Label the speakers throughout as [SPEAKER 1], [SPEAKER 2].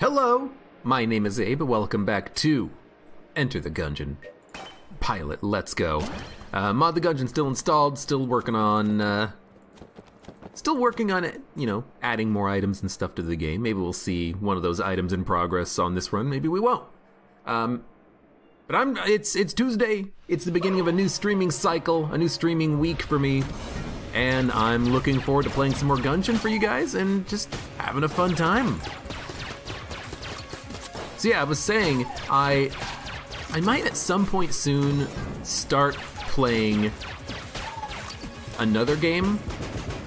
[SPEAKER 1] Hello, my name is Abe. Welcome back to Enter the Gungeon. Pilot, let's go. Mod the Gungeon still installed. Still working on it. You know, adding more items and stuff to the game. Maybe we'll see one of those items in progress on this run. Maybe we won't. But it's Tuesday. It's the beginning of a new streaming cycle, a new streaming week for me. And I'm looking forward to playing some more Gungeon for you guys and just having a fun time. So yeah, I was saying, I might at some point soon start playing another game.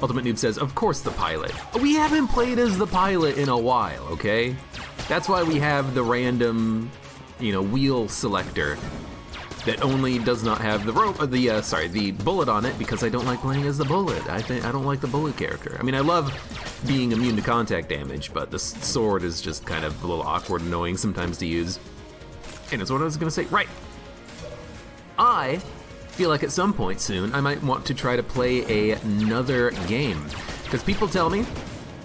[SPEAKER 1] Ultimate Noob says, of course the pilot. We haven't played as the pilot in a while, okay? That's why we have the random, wheel selector that only does not have the bullet on it, because I don't like playing as the bullet. I don't like the bullet character. I mean, I love being immune to contact damage, but the sword is just kind of a little awkward and annoying sometimes to use. And that's what I was gonna say. Right. I feel like at some point soon, I might want to try to play another game. Because people tell me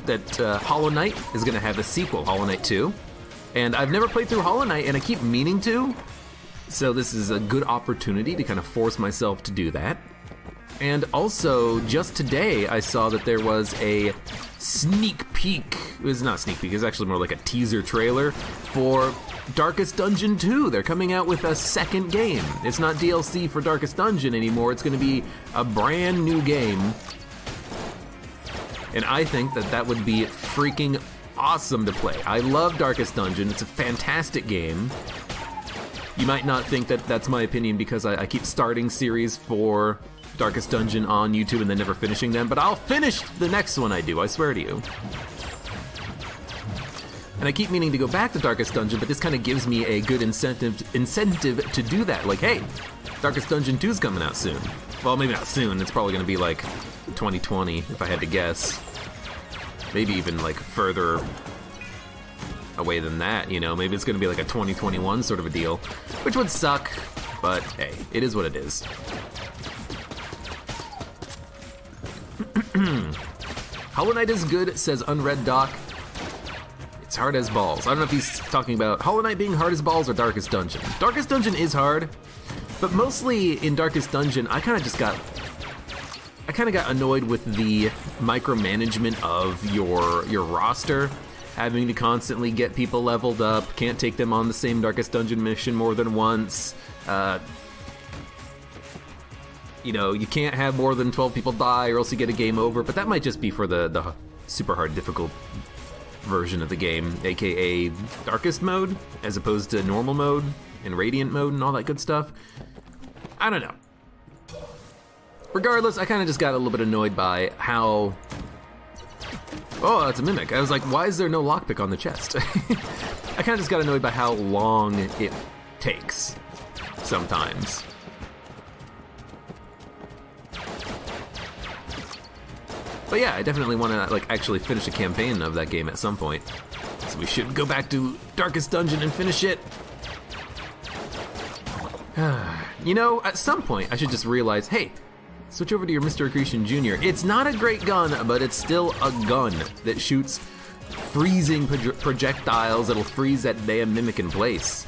[SPEAKER 1] that Hollow Knight is gonna have a sequel, Hollow Knight 2. And I've never played through Hollow Knight, and I keep meaning to. So this is a good opportunity to kind of force myself to do that. And also, just today, I saw that there was a sneak peek. It was not a sneak peek, it was actually more like a teaser trailer for Darkest Dungeon 2. They're coming out with a second game. It's not DLC for Darkest Dungeon anymore, it's gonna be a brand new game. And I think that that would be freaking awesome to play. I love Darkest Dungeon, it's a fantastic game. You might not think that that's my opinion because I keep starting series for Darkest Dungeon on YouTube and then never finishing them, but I'll finish the next one I do, I swear to you. And I keep meaning to go back to Darkest Dungeon, but this kind of gives me a good incentive to do that. Like, hey, Darkest Dungeon 2's coming out soon. Well, maybe not soon, it's probably gonna be like 2020, if I had to guess. Maybe even like further away than that, maybe it's gonna be like a 2021 sort of a deal, which would suck, but hey, it is what it is. Hollow Knight is good, says Unread Doc. It's hard as balls. I don't know if he's talking about Hollow Knight being hard as balls or Darkest Dungeon. Darkest Dungeon is hard, but mostly in Darkest Dungeon, I kind of got annoyed with the micromanagement of your roster. Having to constantly get people leveled up, can't take them on the same Darkest Dungeon mission more than once. You can't have more than 12 people die or else you get a game over, but that might just be for the super hard difficult version of the game, aka Darkest mode, as opposed to normal mode and Radiant mode and all that good stuff. I don't know. Regardless, I kind of just got a little bit annoyed by how... Oh, that's a mimic. I was like, why is there no lockpick on the chest? I kind of just got annoyed by how long it takes sometimes. But yeah, I definitely want to actually finish a campaign of that game at some point. So we should go back to Darkest Dungeon and finish it. At some point I should just realize, hey, switch over to your Mr. Accretion Jr. It's not a great gun, but it's still a gun that shoots freezing projectiles that'll freeze that damn mimic in place.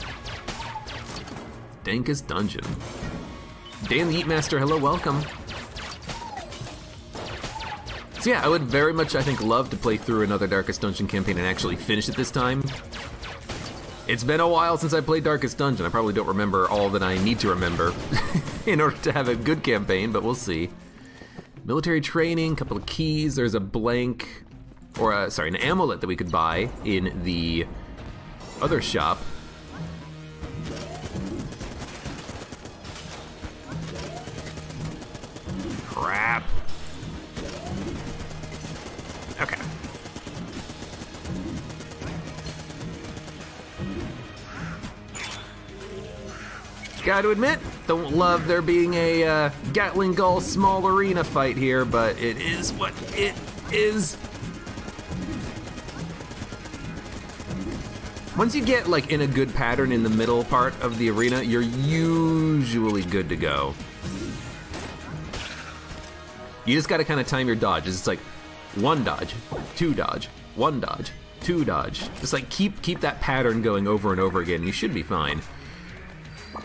[SPEAKER 1] Dankest Dungeon. Dan the Eatmaster, hello, welcome. So yeah, I would very much, I think, love to play through another Darkest Dungeon campaign and actually finish it this time. It's been a while since I played Darkest Dungeon. I probably don't remember all that I need to remember in order to have a good campaign, but we'll see. Military training, couple of keys. There's a blank, or an amulet that we could buy in the other shop. Crap. Okay. Gotta admit, don't love there being a Gatling Gull small arena fight here, but it is what it is. Once you get in a good pattern in the middle part of the arena, you're usually good to go. You just gotta kind of time your dodges. It's like 1 dodge, 2 dodge, 1 dodge, two dodge. Just like keep that pattern going over and over again. You should be fine.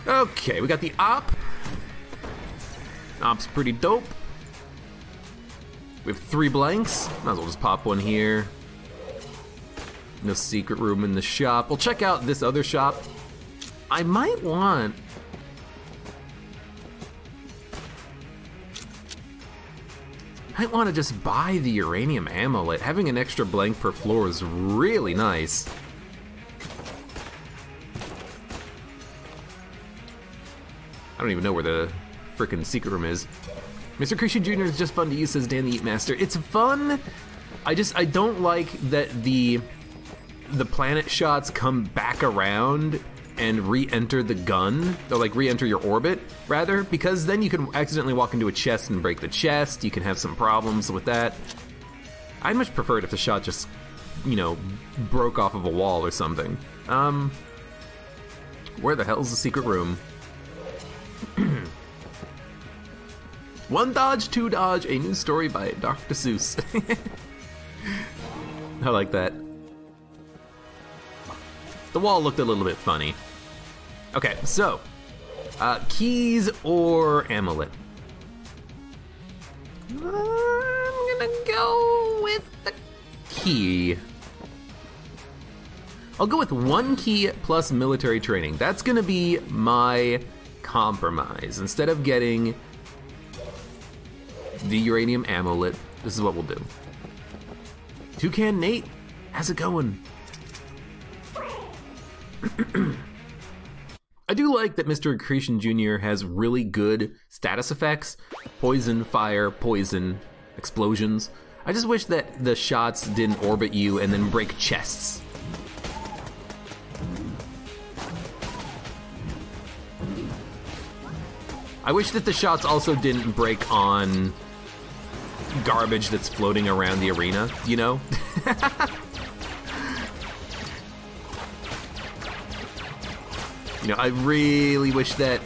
[SPEAKER 1] Okay, we got the op. Op's pretty dope. We have 3 blanks. Might as well just pop one here. No secret room in the shop. We'll check out this other shop. I might want... to just buy the uranium amulet. Having an extra blank per floor is really nice. I don't even know where the frickin' secret room is. Mr. Creation Jr. is just fun to use, says Dan the Eat Master. It's fun. I don't like that the planet shots come back around and re-enter the gun, or like re-enter your orbit, rather, because then you can accidentally walk into a chest and break the chest. You can have some problems with that. I'd much prefer it if the shot just, you know, broke off of a wall or something. Where the hell's the secret room? 1 dodge, 2 dodge, a new story by Dr. Seuss. I like that. The wall looked a little bit funny. Okay, so, keys or amulet? I'm gonna go with the key. I'll go with 1 key plus military training. That's gonna be my compromise. Instead of getting the uranium amulet, this is what we'll do. Toucan Nate, how's it going? I do like that Mr. Creation Jr. has really good status effects. Poison, fire, poison, explosions. I just wish that the shots didn't orbit you and then break chests. I wish that the shots also didn't break on garbage that's floating around the arena, you know? You know, I really wish that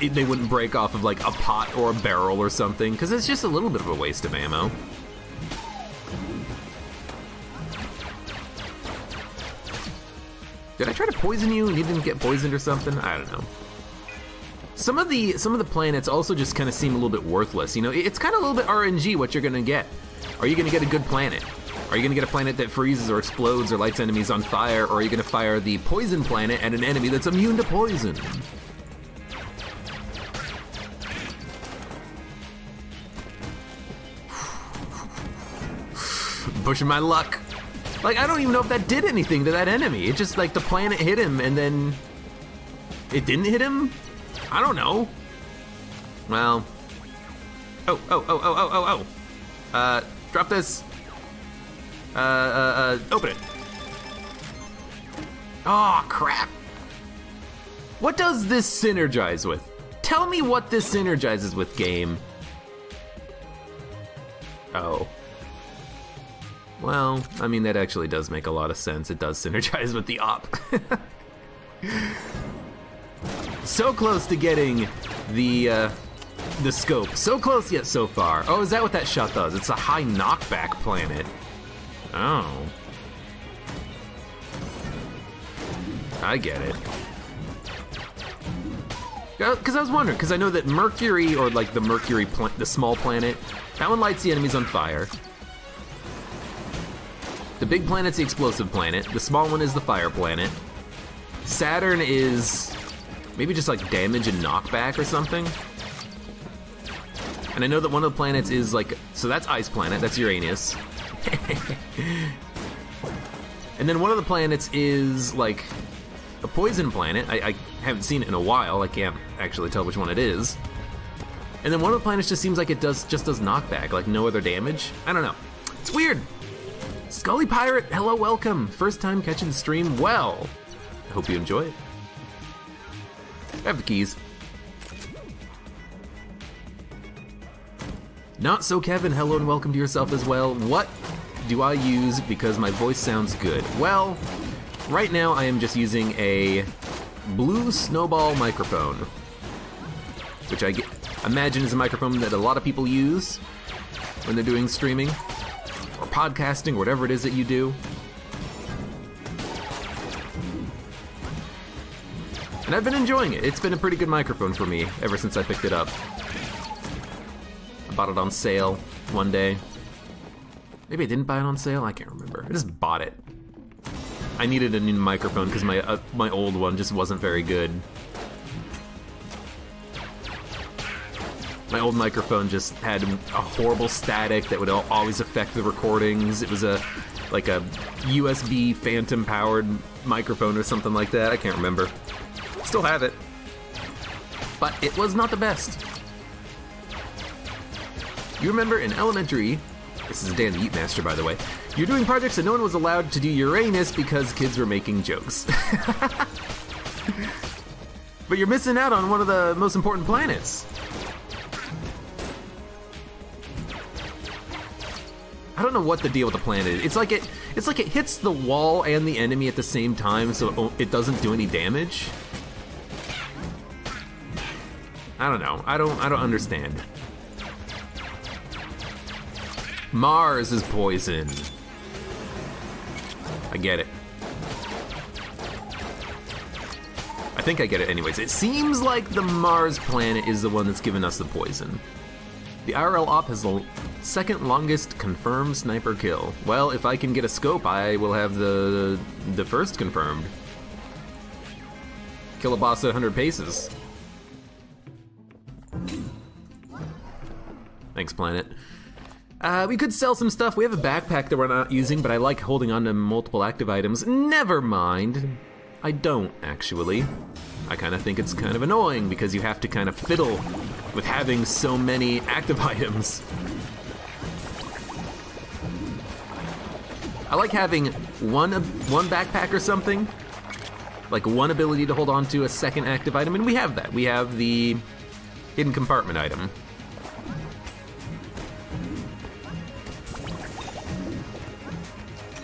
[SPEAKER 1] they wouldn't break off of like a pot or a barrel or something, because it's just a little bit of a waste of ammo. Did I try to poison you and you didn't get poisoned or something? I don't know. Some of the planets also just kind of seem a little bit worthless. You know, it's kind of a little bit RNG what you're gonna get. Are you gonna get a good planet? Are you gonna get a planet that freezes or explodes or lights enemies on fire, or are you gonna fire the poison planet at an enemy that's immune to poison? Pushing my luck. Like, I don't even know if that did anything to that enemy. It just, like, the planet hit him and then it didn't hit him? I don't know. Well. Oh. Drop this. Open it. Oh, crap. What does this synergize with? Tell me what this synergizes with, game. Oh. Well, I mean, that actually does make a lot of sense. It does synergize with the op. So close to getting the scope. So close yet so far. Oh, is that what that shot does? It's a high knockback planet. Oh. I get it. Because I was wondering, because I know that Mercury, or like the Mercury, the small planet, that one lights the enemies on fire. The big planet's the explosive planet. The small one is the fire planet. Saturn is maybe just like damage and knockback or something. And I know that one of the planets is like, so that's ice planet, that's Uranus. And then one of the planets is like a poison planet. I haven't seen it in a while. I can't actually tell which one it is. And then one of the planets just seems like it just does knockback, like no other damage. I don't know. It's weird. Scully Pirate, hello, welcome. First time catching the stream. Well, I hope you enjoy it. I have the keys. Not so Kevin, hello and welcome to yourself as well. What do I use because my voice sounds good? Well, right now I am just using a blue snowball microphone, which I imagine is a microphone that a lot of people use when they're doing streaming or podcasting, or whatever it is that you do. And I've been enjoying it. It's been a pretty good microphone for me ever since I picked it up. I bought it on sale one day. Maybe I didn't buy it on sale, I can't remember. I just bought it. I needed a new microphone because my old one just wasn't very good. My old microphone just had a horrible static that would always affect the recordings. It was like a USB phantom powered microphone or something like that. I can't remember. Still have it. But it was not the best. You remember in elementary, this is Dan the Eat Master, by the way, you're doing projects and no one was allowed to do Uranus because kids were making jokes. But you're missing out on one of the most important planets. I don't know what the deal with the planet is. It's like it hits the wall and the enemy at the same time, so it doesn't do any damage. I don't know. I don't understand. Mars is poison. I get it. I think I get it anyways. It seems like the Mars planet is the one that's giving us the poison. The IRL op has the second longest confirmed sniper kill. Well, if I can get a scope, I will have the first confirmed. Kill a boss at 100 paces. Thanks, planet. We could sell some stuff. We have a backpack that we're not using, but I like holding on to multiple active items. Never mind. I don't, actually. I kind of think it's kind of annoying because you have to kind of fiddle with having so many active items. I like having one backpack or something, like one ability to hold on to a second active item, and we have that. We have the hidden compartment item.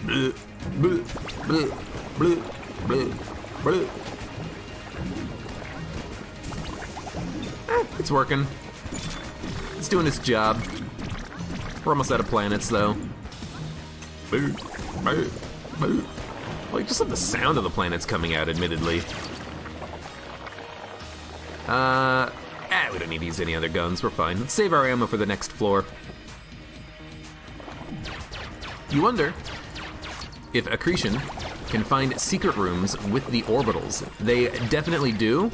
[SPEAKER 1] Bleh, bleh, bleh, bleh, bleh, bleh. It's working. It's doing its job. We're almost out of planets, though. Boo, boo, boo. Like, just like the sound of the planets coming out, admittedly. We don't need to use any other guns. We're fine. Let's save our ammo for the next floor. You wonder if Accretion can find secret rooms with the orbitals. They definitely do.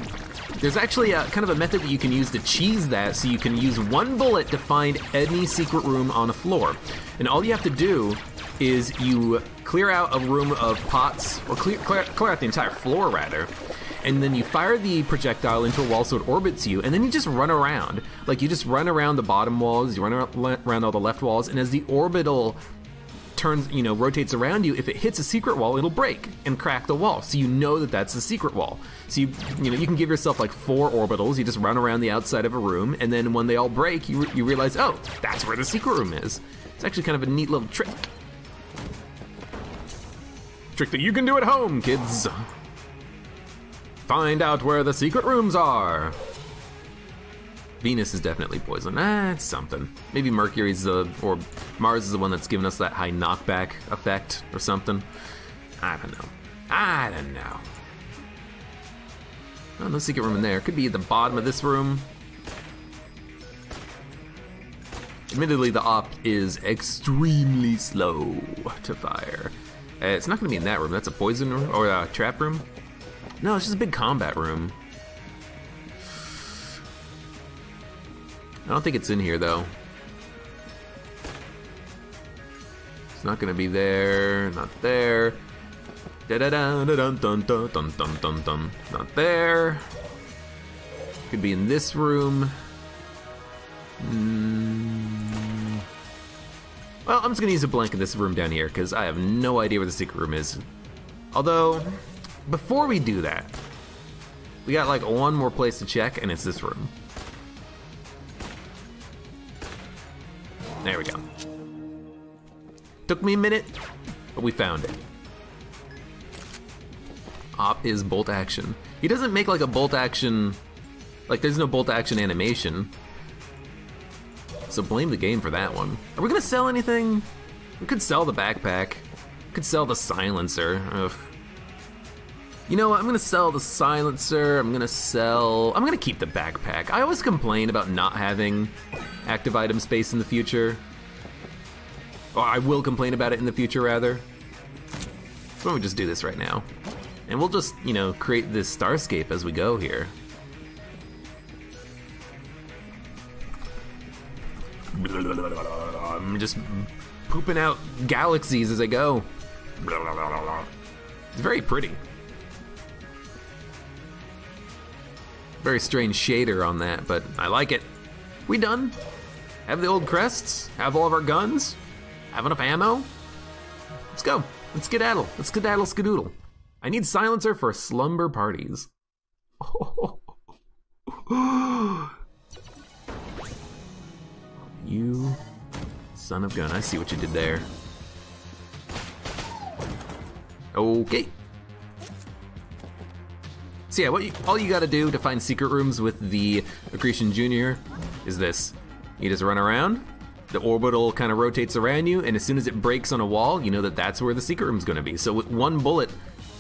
[SPEAKER 1] There's actually kind of a method that you can use to cheese that, so you can use one bullet to find any secret room on a floor. And all you have to do is you clear out a room of pots, or clear out the entire floor, rather. And then you fire the projectile into a wall so it orbits you, and then you just run around. Like, you just run around the bottom walls, you run around all the left walls, and as the orbital turns, rotates around you, if it hits a secret wall, it'll break and crack the wall. So you know that that's the secret wall. So you can give yourself like 4 orbitals, you just run around the outside of a room, and then when they all break, you realize, oh, that's where the secret room is. It's actually kind of a neat little trick. Trick that you can do at home, kids. Find out where the secret rooms are. Venus is definitely poison. It's something. Maybe Mercury's or Mars is the one that's giving us that high knockback effect or something. I don't know. Oh, no secret room in there. Could be at the bottom of this room. Admittedly, the op is extremely slow to fire. It's not gonna be in that room. That's a poison room or a trap room. No, it's just a big combat room. I don't think it's in here, though. It's not gonna be there, not there. Da-da-da-da-dun-dun-dun-dun-dun-dun. Not there. Could be in this room. Well, I'm just gonna use a blank in this room down here, because I have no idea where the secret room is. Although, before we do that, we got like one more place to check, and it's this room. There we go. Took me a minute, but we found it. Op is bolt action. He doesn't make like a bolt action, like there's no bolt action animation. So blame the game for that one. Are we gonna sell anything? We could sell the backpack. We could sell the silencer. Ugh. You know what, I'm gonna sell the silencer, I'm gonna keep the backpack. I always complain about not having active item space in the future. Or I will complain about it in the future, rather. Why don't we just do this right now? And we'll just, you know, create this starscape as we go here. I'm just pooping out galaxies as I go. It's very pretty. Very strange shader on that, but I like it. We done? Have the old crests? Have all of our guns? Have enough ammo? Let's go. Let's skedaddle. Let's skedaddle skedoodle. I need silencer for slumber parties. You son of gun. I see what you did there. Okay. So yeah, all you gotta do to find secret rooms with the Accretion Jr. is this. You just run around, the orbital kind of rotates around you, and as soon as it breaks on a wall, you know that that's where the secret room's gonna be. So with one bullet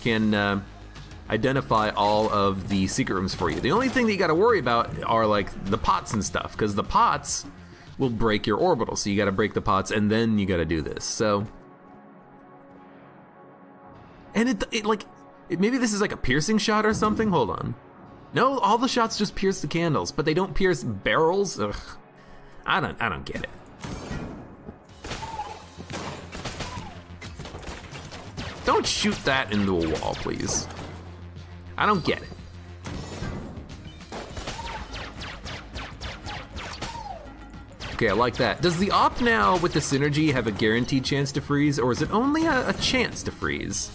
[SPEAKER 1] can identify all of the secret rooms for you. The only thing that you gotta worry about are like the pots and stuff, because the pots will break your orbital. So you gotta break the pots and then you gotta do this, so. And maybe this is like a piercing shot or something, hold on. No, all the shots just pierce the candles, but they don't pierce barrels? Ugh, I don't get it. Don't shoot that into a wall, please. I don't get it. Okay, I like that. Does the op now with the synergy have a guaranteed chance to freeze, or is it only a chance to freeze?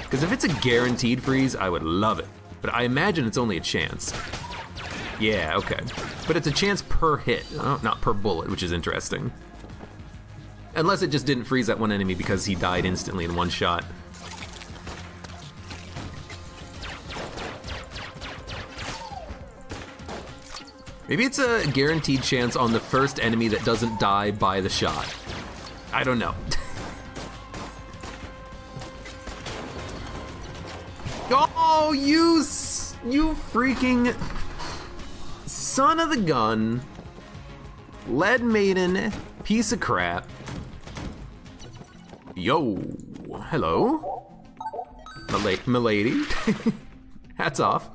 [SPEAKER 1] Because if it's a guaranteed freeze, I would love it. But I imagine it's only a chance. Yeah, okay. But it's a chance per hit, not per bullet, which is interesting. Unless it just didn't freeze that one enemy because he died instantly in one shot. Maybe it's a guaranteed chance on the first enemy that doesn't die by the shot. I don't know. Oh, you freaking son of the gun, lead maiden, piece of crap. Yo, hello, milady. Hats off.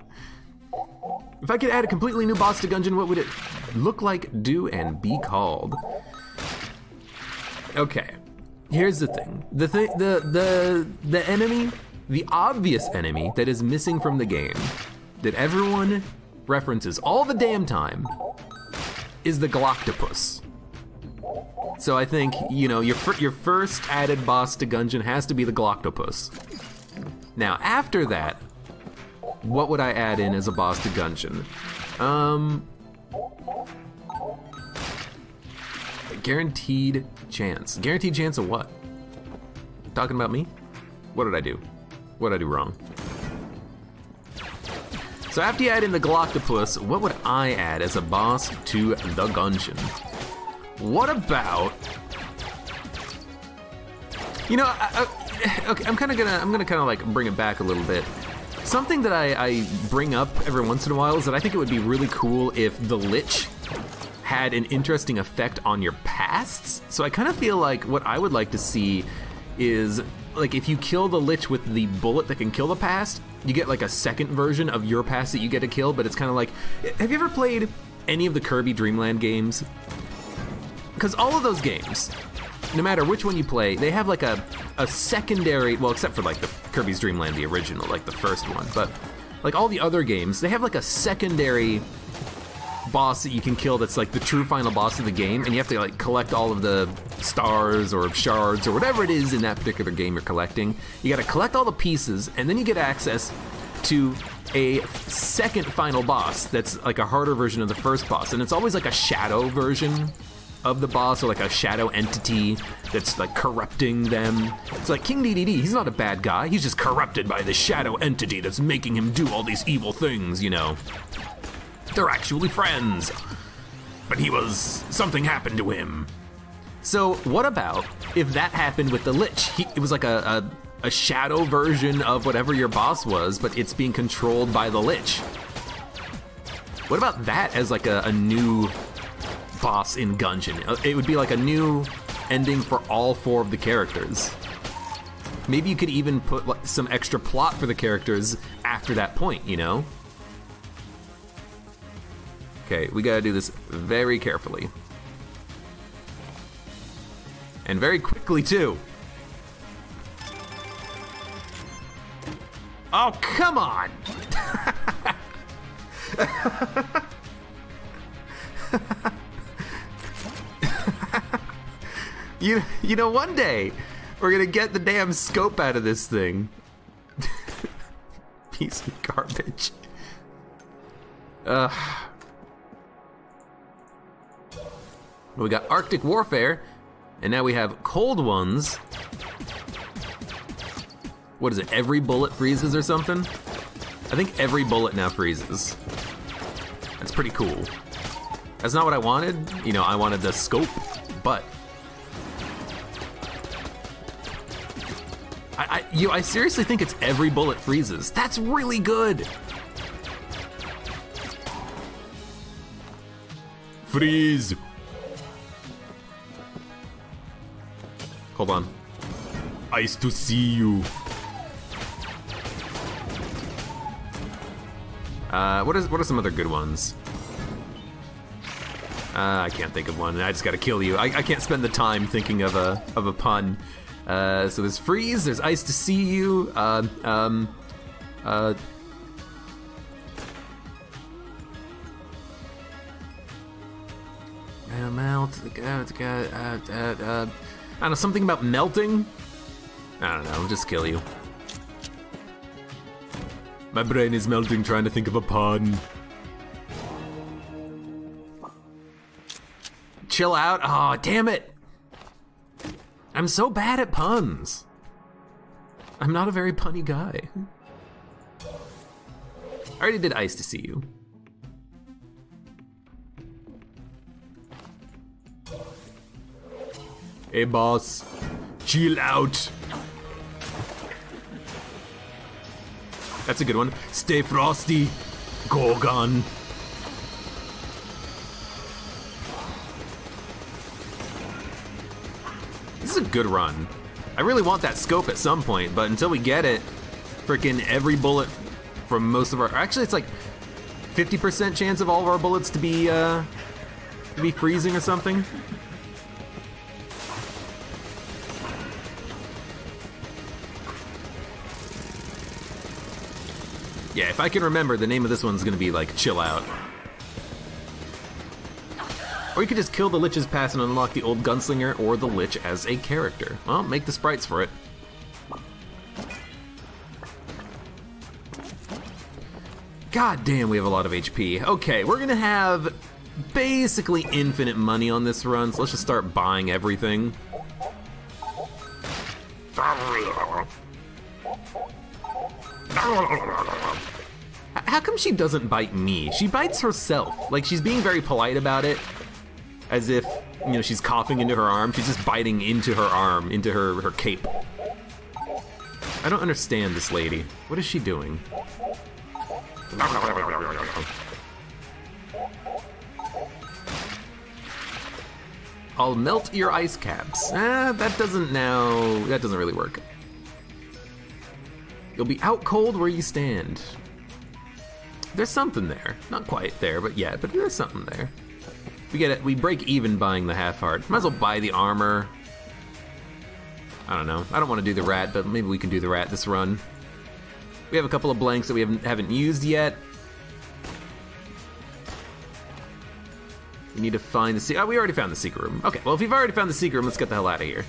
[SPEAKER 1] If I could add a completely new boss to Gungeon, what would it look like, do, and be called? Okay, here's the thing. The enemy, the obvious enemy that is missing from the game, that everyone references all the damn time, is the Galactopus. So I think, you know, your first added boss to Gungeon has to be the Galactopus. Now, after that, what would I add in as a boss to Gungeon? Guaranteed chance. Guaranteed chance of what? Talking about me? What did I do? What did I do wrong? So after you add in the Galactopus, what would I add as a boss to the Gungeon? What about, you know, okay, I'm gonna kind of like bring it back a little bit. Something that I bring up every once in a while is that I think it would be really cool if the Lich had an interesting effect on your pasts. So I kind of feel like what I would like to see is, like, if you kill the Lich with the bullet that can kill the past, you get like a second version of your past that you get to kill, but it's kind of like, have you ever played any of the Kirby Dream Land games? Because all of those games, no matter which one you play, they have like a secondary, well, except for like the Kirby's Dream Land, the original, like the first one, but like all the other games, they have like a secondary boss that you can kill that's like the true final boss of the game, and you have to like collect all of the stars or shards or whatever it is in that particular game you're collecting. You gotta collect all the pieces, and then you get access to a second final boss that's like a harder version of the first boss, and it's always like a shadow version of the boss, or like a shadow entity that's like corrupting them. It's like King Dedede, he's not a bad guy, he's just corrupted by the shadow entity that's making him do all these evil things, you know. They're actually friends, but something happened to him. So what about if that happened with the Lich? It was like a a shadow version of whatever your boss was, but it's being controlled by the Lich. What about that as like a new boss in Gungeon? It would be like a new ending for all 4 of the characters. Maybe you could even put like some extra plot for the characters after that point, you know? Okay, we gotta do this very carefully. And very quickly, too. Oh, come on! You know, one day, we're gonna get the damn scope out of this thing. Piece of garbage. We got Arctic Warfare, and now we have Cold Ones. What is it, every bullet freezes or something? I think every bullet now freezes. That's pretty cool. That's not what I wanted. You know, I wanted the scope, but I seriously think it's every bullet freezes. That's really good. Freeze. Hold on. Nice to see you. What are some other good ones? I can't think of one. I just gotta kill you. I can't spend the time thinking of a pun. So there's freeze. There's ice to see you. Melt. I don't know, something about melting? I don't know, I'll just kill you. My brain is melting trying to think of a pun. Chill out? Oh, damn it! I'm so bad at puns. I'm not a very punny guy. I already did ice to see you. Hey boss, chill out. That's a good one. Stay frosty, Gorgon. This is a good run. I really want that scope at some point, but until we get it, freaking every bullet from most of our, actually it's like 50% chance of all of our bullets to be freezing or something. Yeah, if I can remember, the name of this one's gonna be like Chill Out. Or you could just kill the Lich's pass and unlock the old Gunslinger or the Lich as a character. Well, make the sprites for it. God damn, we have a lot of HP. Okay, we're gonna have basically infinite money on this run, so let's just start buying everything. How come she doesn't bite me? She bites herself. Like, she's being very polite about it, as if, you know, she's coughing into her arm. She's just biting into her arm, into her cape. I don't understand this lady. What is she doing? I'll melt your ice caps. That doesn't really work. You'll be out cold where you stand. There's something there. Not quite there, but yeah, but there's something there. We get it. We break even buying the half heart. Might as well buy the armor. I don't know. I don't want to do the rat, but maybe we can do the rat this run. We have a couple of blanks that we haven't used yet. We need to find the secret. Oh, we already found the secret room. Okay, well, if we've already found the secret room, let's get the hell out of here.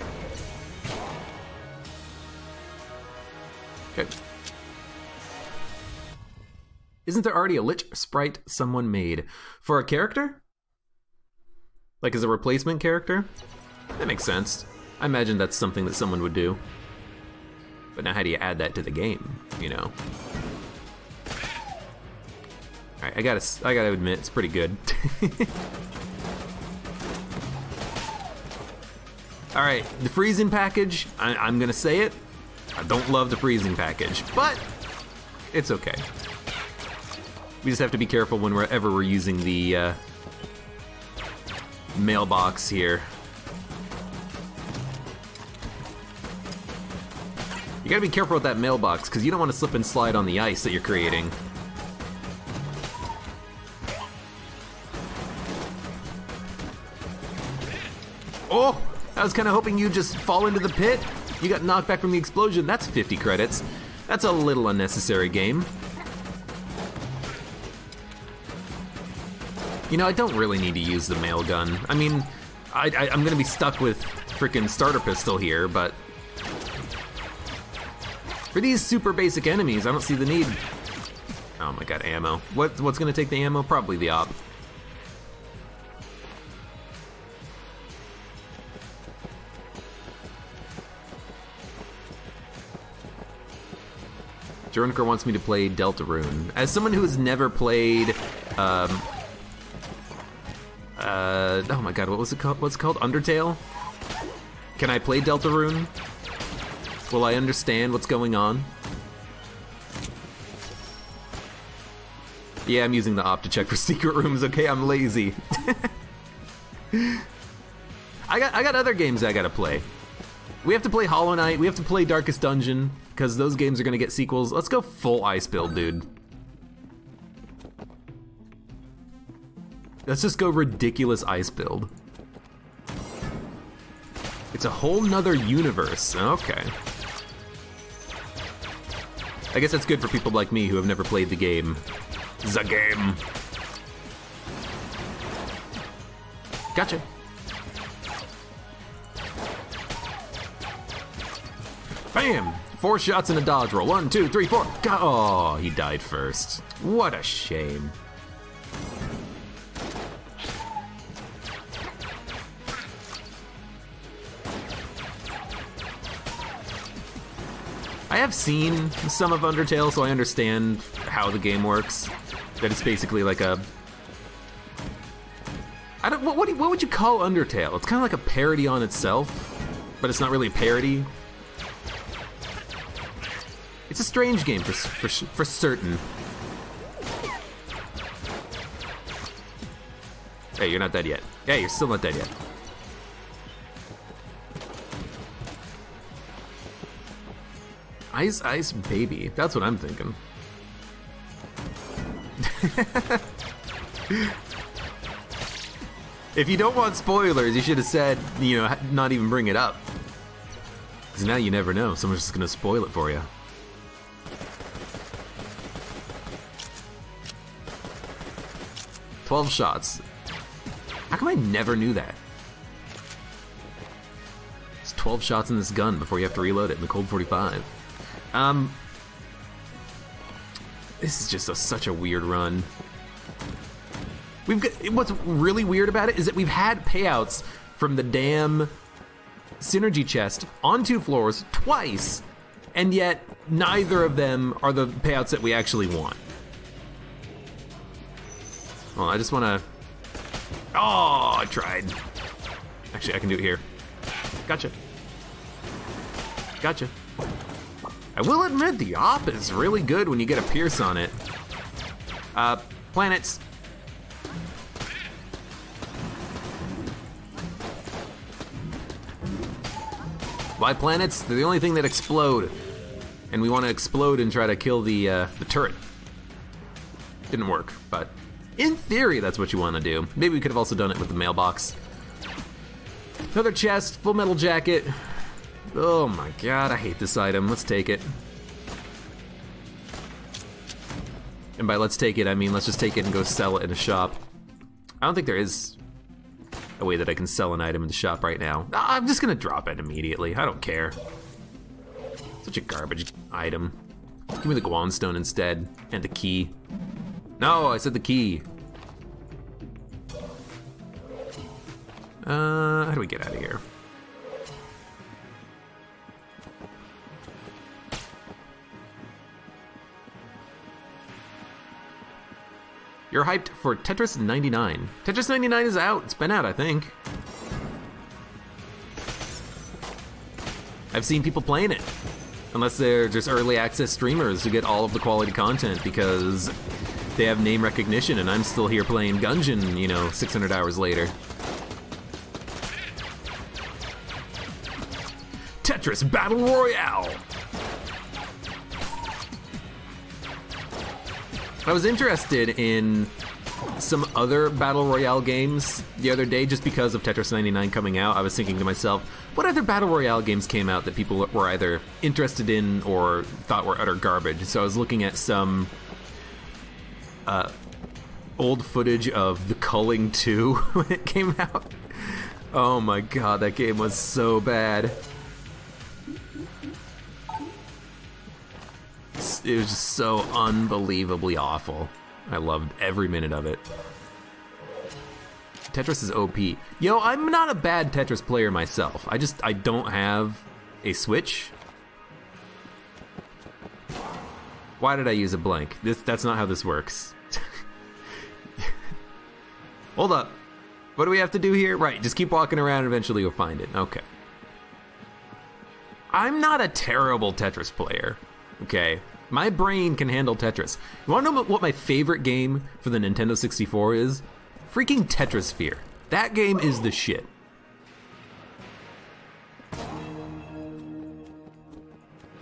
[SPEAKER 1] Okay. Isn't there already a Lich sprite someone made for a character? Like as a replacement character? That makes sense. I imagine that's something that someone would do. But now how do you add that to the game, you know? Alright, I gotta admit, it's pretty good. Alright, the freezing package, I'm gonna say it. I don't love the freezing package, but it's okay. We just have to be careful whenever we're using the mailbox here. You gotta be careful with that mailbox, because you don't want to slip and slide on the ice that you're creating. Oh! I was kind of hoping you'd just fall into the pit. You got knocked back from the explosion. That's 50 credits. That's a little unnecessary, game. You know, I don't really need to use the mail gun. I mean, I'm gonna be stuck with frickin' starter pistol here, but for these super basic enemies, I don't see the need. Oh my god, ammo. What's gonna take the ammo? Probably the op. Jerniker wants me to play Deltarune. As someone who has never played, oh my god, what was it called? What's it called? Undertale? Can I play Deltarune? Will I understand what's going on? Yeah, I'm using the op to check for secret rooms, okay? I'm lazy. I got other games I gotta play. We have to play Hollow Knight, we have to play Darkest Dungeon, because those games are gonna get sequels. Let's go full ice build, dude. Let's just go ridiculous ice build. It's a whole nother universe. Okay. I guess that's good for people like me who have never played the game. The game. Gotcha. Bam! 4 shots in a dodge roll. 1, 2, 3, 4. Oh, he died first. What a shame. I have seen some of Undertale, so I understand how the game works. That it's basically like a... what would you call Undertale? It's kind of like a parody on itself, but it's not really a parody. It's a strange game for certain. Hey, you're not dead yet. Yeah, you're still not dead yet. Ice Ice Baby. That's what I'm thinking. If you don't want spoilers, you should have said, you know, not even bring it up. Because now you never know. Someone's just gonna spoil it for you. "12 shots. How come I never knew that? It's 12 shots in this gun before you have to reload it in the cold 45. This is just such a weird run. What's really weird about it is that we've had payouts from the damn synergy chest on 2 floors twice, and yet neither of them are the payouts that we actually want. Well, I just wanna... Oh, I tried. Actually, I can do it here. Gotcha. Gotcha. I will admit, the op is really good when you get a pierce on it. Planets. Why planets? They're the only thing that explode. And we want to explode and try to kill the turret. Didn't work, but in theory, that's what you want to do. Maybe we could have also done it with the mailbox. Another chest, full metal jacket. Oh my god, I hate this item. Let's take it. And by let's take it, I mean let's just take it and go sell it in a shop. I don't think there is a way that I can sell an item in the shop right now. I'm just gonna drop it immediately. I don't care. Such a garbage item. Give me the Guanstone instead, and the key. No, I said the key. How do we get out of here? You're hyped for Tetris 99. Tetris 99 is out. It's been out, I think. I've seen people playing it. Unless they're just early access streamers who get all of the quality content because they have name recognition and I'm still here playing Gungeon, you know, 600 hours later. Tetris Battle Royale! I was interested in some other Battle Royale games the other day just because of Tetris 99 coming out. I was thinking to myself, what other Battle Royale games came out that people were either interested in or thought were utter garbage? So I was looking at some old footage of The Culling 2 when it came out. Oh my god, that game was so bad. It was just so unbelievably awful. I loved every minute of it. Tetris is OP. Yo, I'm not a bad Tetris player myself. I don't have a Switch. Why did I use a blank? That's not how this works. Hold up. What do we have to do here? Right, just keep walking around and eventually you'll find it. Okay. I'm not a terrible Tetris player. Okay. My brain can handle Tetris. You wanna know what my favorite game for the Nintendo 64 is? Freaking Tetrisphere. That game is the shit.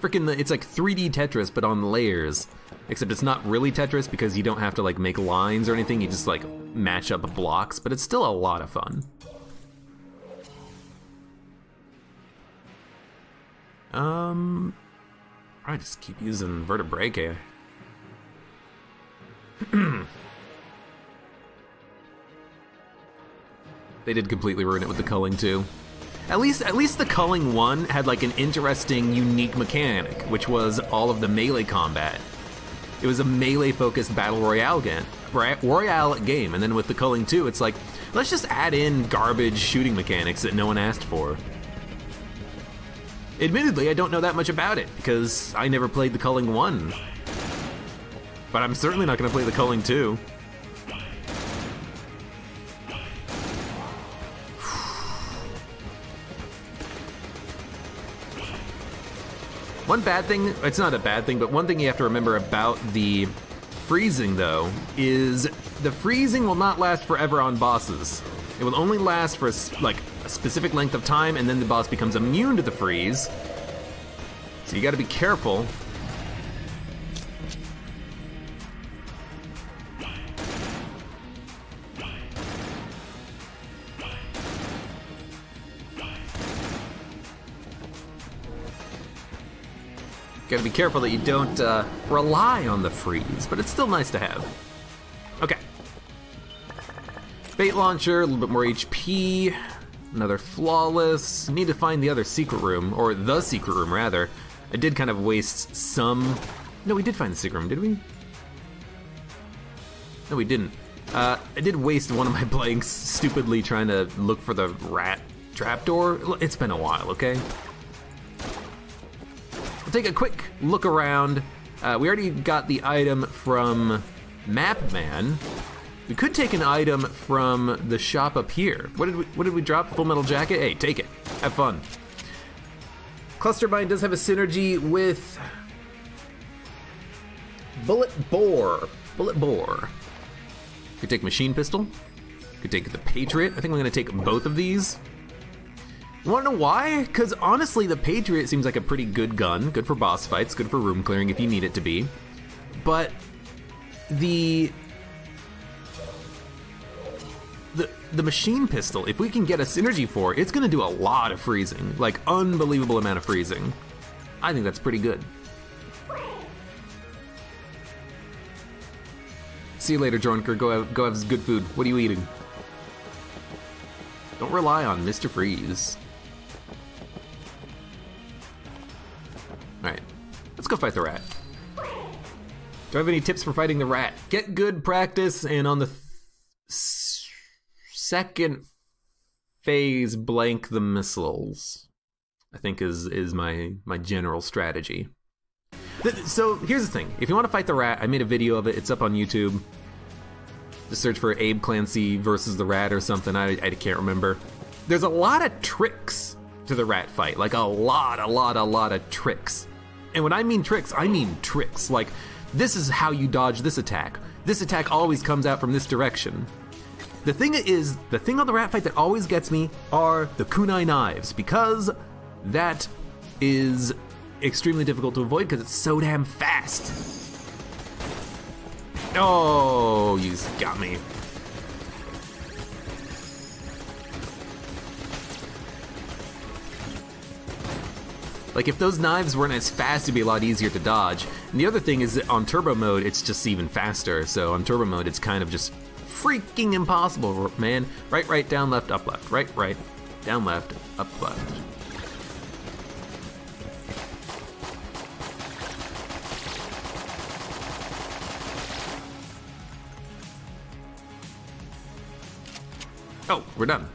[SPEAKER 1] It's like 3D Tetris, but on layers. Except it's not really Tetris because you don't have to like make lines or anything, you just like match up blocks, but it's still a lot of fun. I just keep using vertebrae. They did completely ruin it with the culling too. At least the culling 1 had like an interesting, unique mechanic, which was all of the melee combat. It was a melee-focused battle royale game, and then with the culling 2, it's like, let's just add in garbage shooting mechanics that no one asked for. Admittedly, I don't know that much about it, because I never played the culling 1. But I'm certainly not gonna play the culling 2. One bad thing, it's not a bad thing, but one thing you have to remember about the freezing though, is the freezing will not last forever on bosses. It will only last for like a specific length of time, and then the boss becomes immune to the freeze. So you gotta be careful. Gotta be careful that you don't rely on the freeze, but it's still nice to have. Okay. Bait launcher, a little bit more HP, another flawless. Need to find the other secret room, or the secret room rather. I did kind of waste some. No, we did find the secret room, did we? No, we didn't. I did waste one of my blanks stupidly trying to look for the rat trapdoor. It's been a while, okay? We'll take a quick look around. We already got the item from Mapman. We could take an item from the shop up here. What did we drop? Full Metal Jacket? Hey, take it. Have fun. Clusterbind does have a synergy with Bullet Bore. Could take Machine Pistol. Could take the Patriot. I think I'm gonna take both of these. You wanna know why? Because honestly, the Patriot seems like a pretty good gun. Good for boss fights, good for room clearing if you need it to be. But the Machine Pistol, if we can get a synergy for, it's gonna do a lot of freezing. Like, unbelievable amount of freezing. I think that's pretty good. See you later, Dronker. Go have some good food. What are you eating? Don't rely on Mr. Freeze. Alright, let's go fight the rat. Do I have any tips for fighting the rat? Get good practice, and on the second phase, blank the missiles. I think is my general strategy. So here's the thing, if you want to fight the rat, I made a video of it, it's up on YouTube. Just search for AbeClancy versus the rat or something, I can't remember. There's a lot of tricks to the rat fight, like a lot of tricks. And when I mean tricks, I mean tricks. Like, this is how you dodge this attack. This attack always comes out from this direction. The thing on the rat fight that always gets me are the kunai knives, because that is extremely difficult to avoid because it's so damn fast. Oh, you got me. Like, if those knives weren't as fast, it'd be a lot easier to dodge. And the other thing is that on turbo mode, it's just even faster. So on turbo mode, it's kind of just freaking impossible, man. Right, right, down, left, up, left. Right, right, down, left, up, left. Oh, we're done.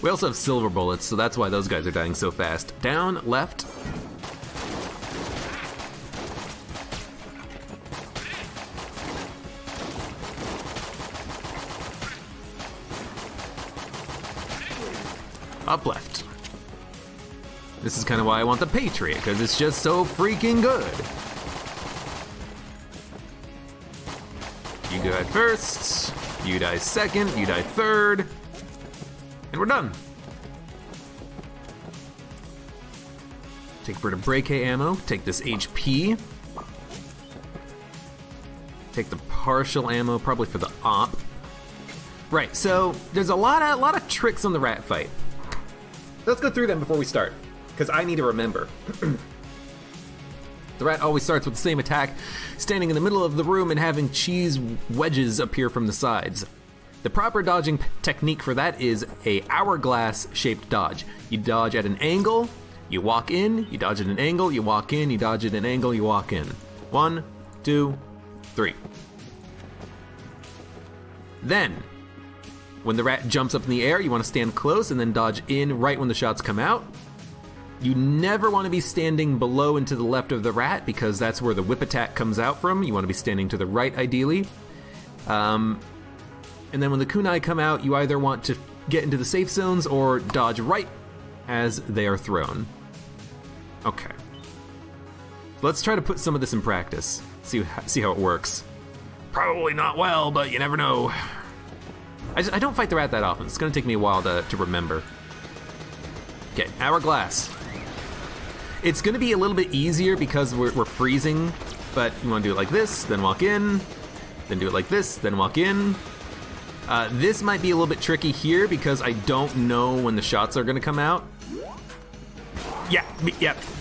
[SPEAKER 1] We also have silver bullets, so that's why those guys are dying so fast. Down, left. Up, left. This is kind of why I want the Patriot, because it's just so freaking good. You die first, you die second, you die third. And we're done. Take vertebrae ammo, take this HP. Take the partial ammo, probably for the op. Right, so there's a lot of tricks on the rat fight. Let's go through them before we start, because I need to remember. The rat always starts with the same attack, standing in the middle of the room and having cheese wedges appear from the sides. The proper dodging technique for that is a hourglass-shaped dodge. You dodge at an angle, you walk in, you dodge at an angle, you walk in, you dodge at an angle, you walk in. 1, 2, 3. Then, when the rat jumps up in the air, you want to stand close and then dodge in right when the shots come out. You never want to be standing below and to the left of the rat, because that's where the whip attack comes out from. You want to be standing to the right, ideally. And then when the kunai come out, you either want to get into the safe zones or dodge right as they are thrown. Okay. Let's try to put some of this in practice. See how it works. Probably not well, but you never know. I don't fight the rat that often. It's gonna take me a while to remember. Okay, hourglass. It's gonna be a little bit easier because we're freezing, but you wanna do it like this, then walk in, then do it like this, then walk in. This might be a little bit tricky here because I don't know when the shots are gonna come out. Yeah,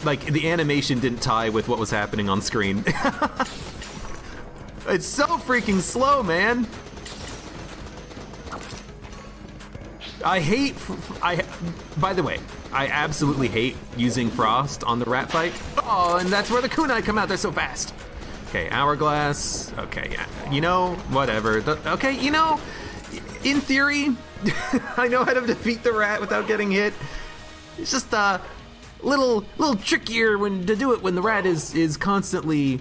[SPEAKER 1] like the animation didn't tie with what was happening on screen. It's so freaking slow, man. By the way, I absolutely hate using frost on the rat fight. Oh, and that's where the kunai come out, they're so fast. Okay, hourglass, okay, yeah, you know, whatever. Okay, you know, in theory, I know how to defeat the rat without getting hit. It's just a little trickier to do it when the rat is constantly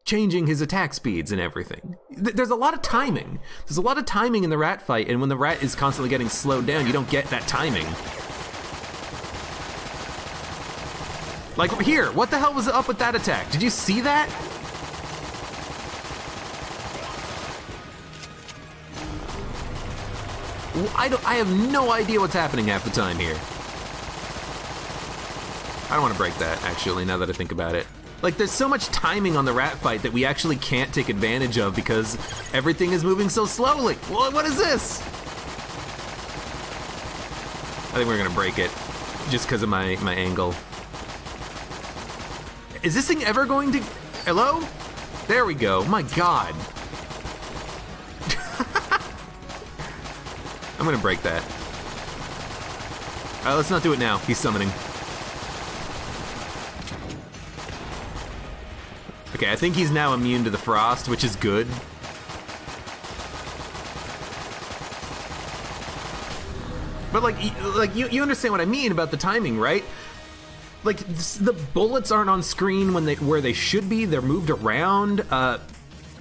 [SPEAKER 1] changing his attack speeds and everything. There's a lot of timing. There's a lot of timing in the rat fight, and when the rat is constantly getting slowed down, you don't get that timing. Like here, what the hell was up with that attack? Did you see that? I have no idea what's happening half the time here. I don't want to break that, actually, now that I think about it. Like, there's so much timing on the rat fight that we actually can't take advantage of because everything is moving so slowly. What is this? I think we're gonna break it just because of my angle. Is this thing ever going to... Hello? There we go. My God. I'm gonna break that. Let's not do it now. He's summoning. Okay, I think he's now immune to the frost, which is good. But like you understand what I mean about the timing, right? Like the bullets aren't on screen where they should be. They're moved around.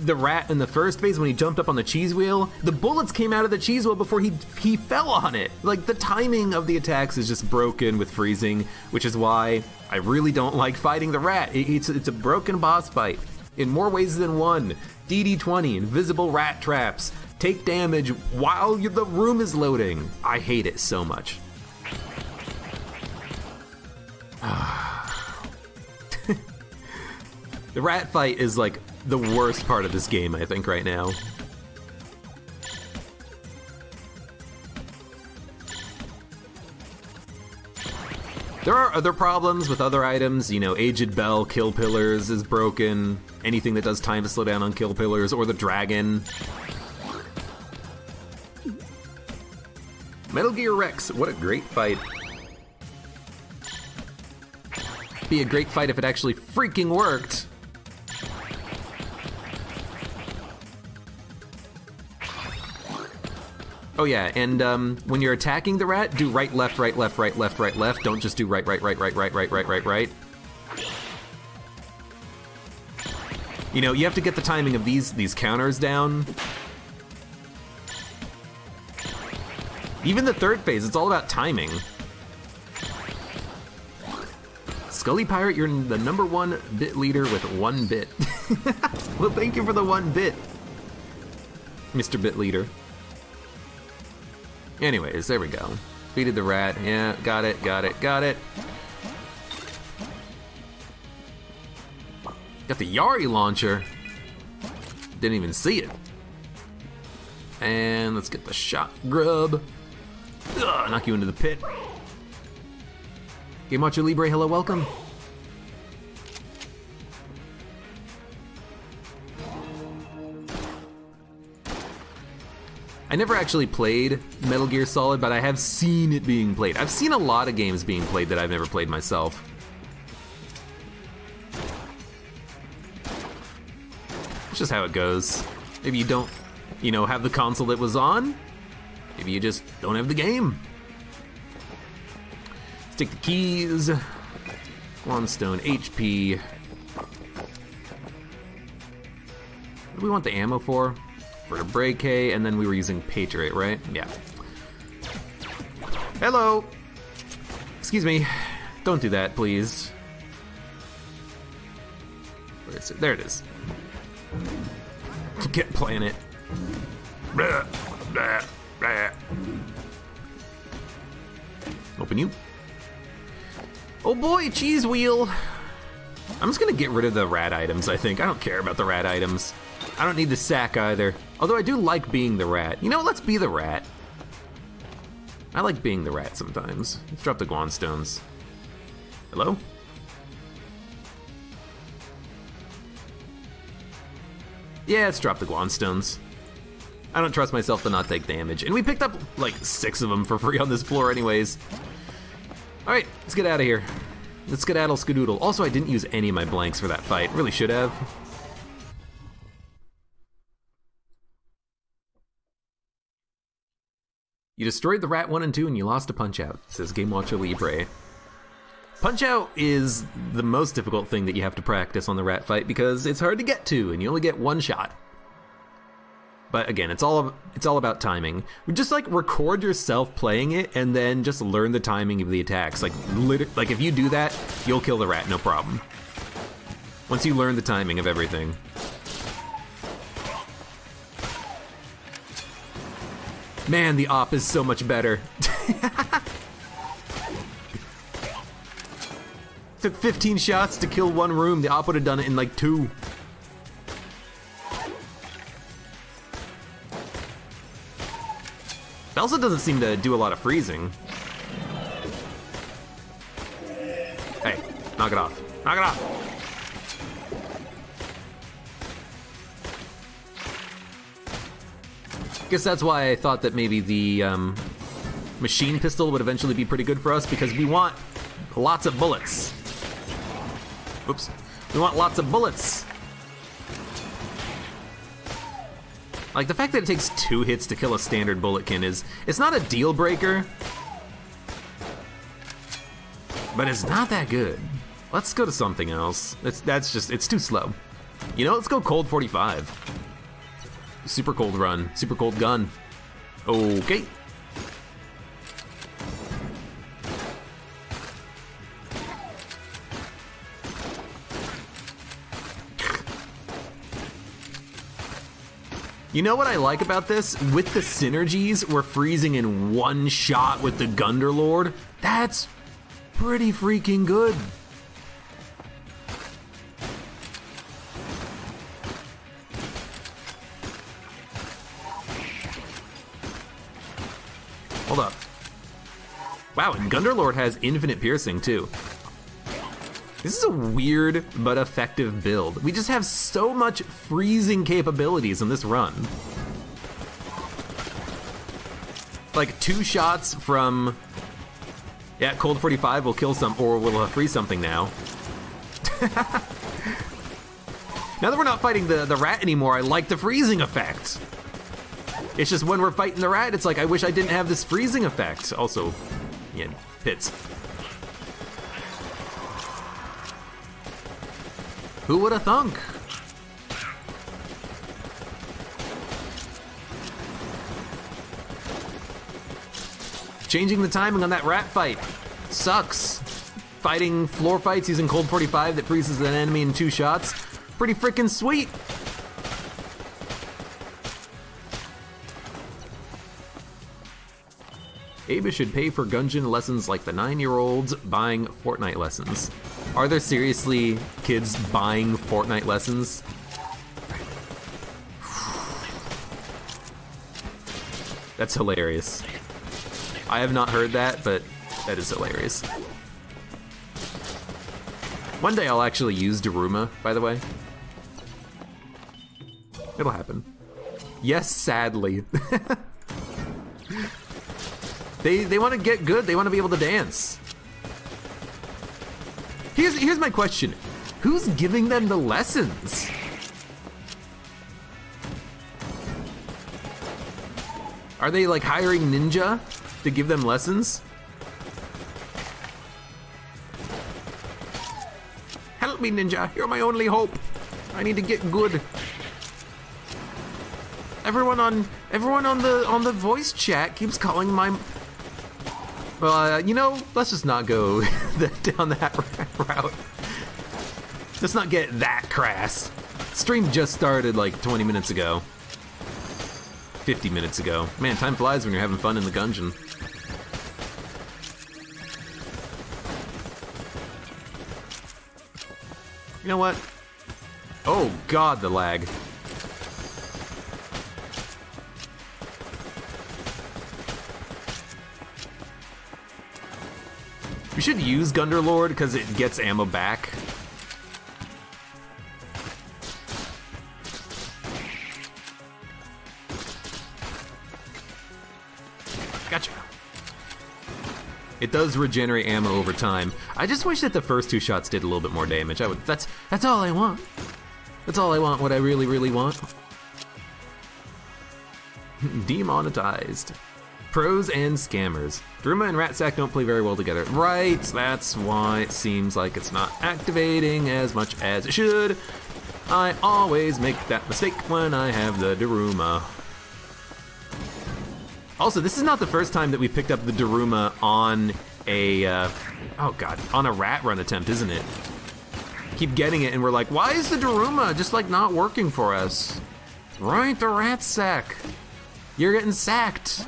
[SPEAKER 1] the rat in the first phase when he jumped up on the cheese wheel, the bullets came out of the cheese wheel before he fell on it. Like, the timing of the attacks is just broken with freezing, which is why I really don't like fighting the rat. It's a broken boss fight in more ways than one. DD20, invisible rat traps, take damage while the room is loading. I hate it so much. The rat fight is like the worst part of this game, I think, right now. There are other problems with other items, you know, Aged Bell, Kill Pillars is broken, anything that does time to slow down on Kill Pillars, or the dragon. Metal Gear Rex, what a great fight. Be a great fight if it actually freaking worked. Oh yeah, and when you're attacking the rat, do right, left, right, left, right, left, right, left. Don't just do right, right, right, right, right, right, right, right, right. You know, you have to get the timing of these counters down. Even the third phase, it's all about timing. Scully Pirate, you're the #1 bit leader with 1 bit. Well, thank you for the 1 bit, Mr. Bit Leader. Anyways, there we go. Defeated the rat. Yeah, got it, got it, got it. Got the Yari launcher. Didn't even see it. And let's get the shot grub. Ugh, knock you into the pit. Game Watcher Libre, hello, welcome. I never actually played Metal Gear Solid, but I have seen it being played. I've seen a lot of games being played that I've never played myself. It's just how it goes. Maybe you don't, you know, have the console that was on. Maybe you just don't have the game. Let's take the keys. One-stone HP. What do we want the ammo for? For the break, and then we were using Patriot, right? Yeah. Hello. Excuse me. Don't do that, please. Where is it? There it is. Get planet. Blah, blah, blah. Open you. Oh boy, cheese wheel. I'm just gonna get rid of the rat items, I think. I don't care about the rat items. I don't need the sack either. Although I do like being the rat. You know, let's be the rat. I like being the rat sometimes. Let's drop the Guanstones. Hello? Yeah, let's drop the Guanstones. I don't trust myself to not take damage. And we picked up like 6 of them for free on this floor anyways. All right, let's get out of here. Let's skedaddle skadoodle. Also, I didn't use any of my blanks for that fight. Really should have. You destroyed the rat 1 and 2 and you lost a Punch-Out, says Game Watcher Libre. Punch-Out is the most difficult thing that you have to practice on the rat fight because it's hard to get to and you only get 1 shot. But again, it's all about timing. Just like record yourself playing it and then just learn the timing of the attacks. Like if you do that, you'll kill the rat, no problem. Once you learn the timing of everything. Man, the op is so much better. Took 15 shots to kill 1 room. The op would have done it in like 2. It also doesn't seem to do a lot of freezing. Hey, knock it off. Knock it off. Guess that's why I thought that maybe the machine pistol would eventually be pretty good for us because we want lots of bullets. Oops. We want lots of bullets. Like the fact that it takes 2 hits to kill a standard bulletkin it's not a deal breaker, but it's not that good. Let's go to something else. It's too slow. You know, let's go cold 45. super cold run, super cold gun. Okay. You know what I like about this? With the synergies, we're freezing in one shot with the Gunderlord. That's pretty freaking good. Hold up. Wow, and Gunderlord has infinite piercing too. This is a weird but effective build. We just have so much freezing capabilities in this run. Like 2 shots from, yeah, cold 45 will kill some, or will freeze something now. Now that we're not fighting the rat anymore, I like the freezing effect. It's just when we're fighting the rat, it's like, I wish I didn't have this freezing effect. Also, yeah, pits. Who would have thunk? Changing the timing on that rat fight sucks. Fighting floor fights using cold 45 that freezes an enemy in 2 shots, pretty freaking sweet. Abe should pay for Gungeon lessons like the 9-year-olds buying Fortnite lessons. Are there seriously kids buying Fortnite lessons? That's hilarious. I have not heard that, but that is hilarious. One day I'll actually use Daruma, by the way. It'll happen. Yes, sadly. They want to get good, they want to be able to dance. Here's my question. Who's giving them the lessons? Are they like hiring Ninja to give them lessons? Help me, Ninja, you're my only hope. I need to get good. Everyone on the voice chat keeps calling my... Well, you know, let's just not go down that route. Let's not get that crass. Stream just started like 20 minutes ago. 50 minutes ago. Man, time flies when you're having fun in the Gungeon. You know what? Oh God, the lag. We should use Gunderlord because it gets ammo back. Gotcha. It does regenerate ammo over time. I just wish that the first 2 shots did a little bit more damage. That's all I want. That's all I want, what I really, really want. Demonetized. Pros and scammers. Daruma and Ratsack don't play very well together. Right, that's why it seems like it's not activating as much as it should. I always make that mistake when I have the Daruma. Also, this is not the first time that we picked up the Daruma on a, oh God, on a rat run attempt, isn't it? Keep getting it and we're like, why is the Daruma just like not working for us? Right, the Ratsack. You're getting sacked.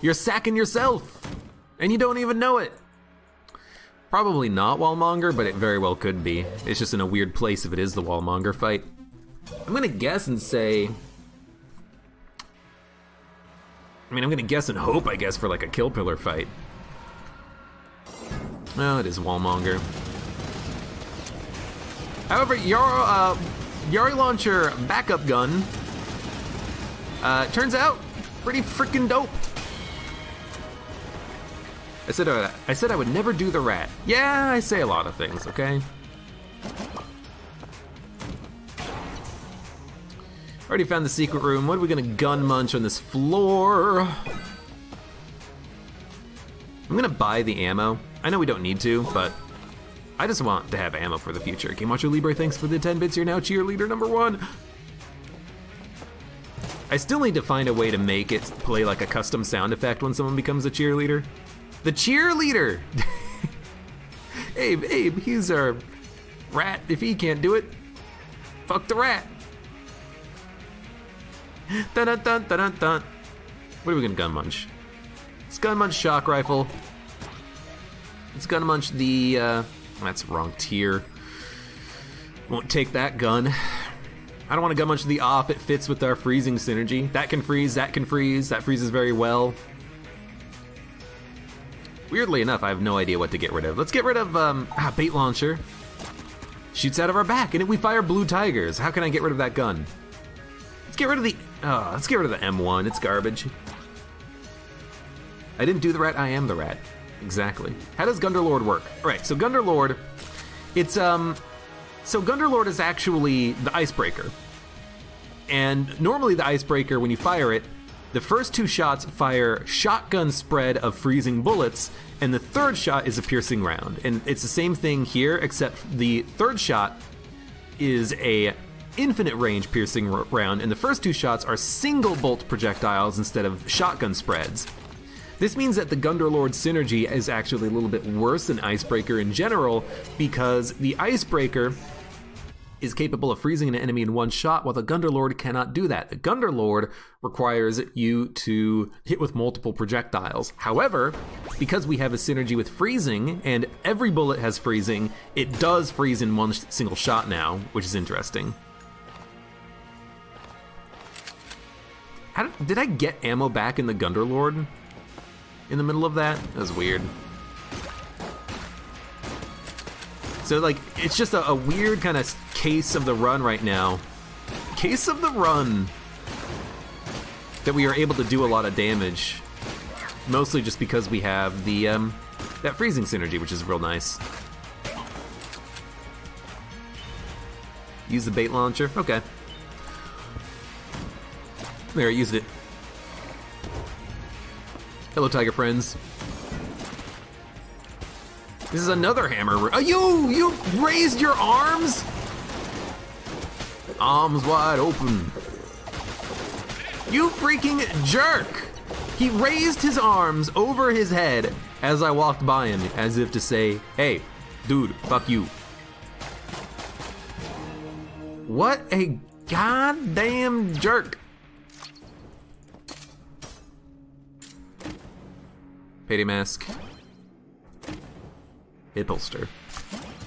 [SPEAKER 1] You're sacking yourself, and you don't even know it. Probably not Wallmonger, but it very well could be. It's just in a weird place if it is the Wallmonger fight. I'm gonna guess and say... I'm gonna guess and hope, I guess, for like a Kill Pillar fight. Well, it is Wallmonger. However, Yari Launcher backup gun turns out pretty freaking dope. I said I would never do the rat. Yeah, I say a lot of things, okay? Already found the secret room. What are we gonna gun munch on this floor? I'm gonna buy the ammo. I know we don't need to, but I just want to have ammo for the future. Game Watcher Libre, thanks for the 10 bits. You're now cheerleader number 1. I still need to find a way to make it play like a custom sound effect when someone becomes a cheerleader. The cheerleader! Abe, he's a rat. If he can't do it, fuck the rat. Dun dun dun dun dun dun. What are we gonna gun munch? Let's gun munch shock rifle. Let's gun munch the, that's wrong tier. Won't take that gun. I don't want to gun munch the op, it fits with our freezing synergy. That can freeze, that freezes very well. Weirdly enough, I have no idea what to get rid of. Let's get rid of, bait launcher. Shoots out of our back, and we fire blue tigers. How can I get rid of that gun? Let's get rid of the M1, it's garbage. I didn't do the rat, I am the rat. Exactly. How does Gunderlord work? All right, so Gunderlord, it's, so Gunderlord is actually the icebreaker. And normally the icebreaker, when you fire it, the first 2 shots fire shotgun spread of freezing bullets, and the 3rd shot is a piercing round. And it's the same thing here, except the 3rd shot is a infinite range piercing round, and the first 2 shots are single bolt projectiles instead of shotgun spreads. This means that the Gunderlord synergy is actually a little bit worse than Icebreaker in general, because the Icebreaker is capable of freezing an enemy in 1 shot, while the Gunderlord cannot do that. The Gunderlord requires you to hit with multiple projectiles. However, because we have a synergy with freezing, and every bullet has freezing, it does freeze in 1 single shot now, which is interesting. Did I get ammo back in the Gunderlord in the middle of that? That was weird. So like, it's just a weird kind of case of the run right now. Case of the run. That we are able to do a lot of damage. Mostly just because we have the, that freezing synergy, which is real nice. Use the bait launcher, okay. There, I used it. Hello, tiger friends. This is another hammer. Oh, you raised your arms? Arms wide open. You freaking jerk! He raised his arms over his head as I walked by him, as if to say, hey, dude, fuck you. What a goddamn jerk. Payday mask. Hip holster.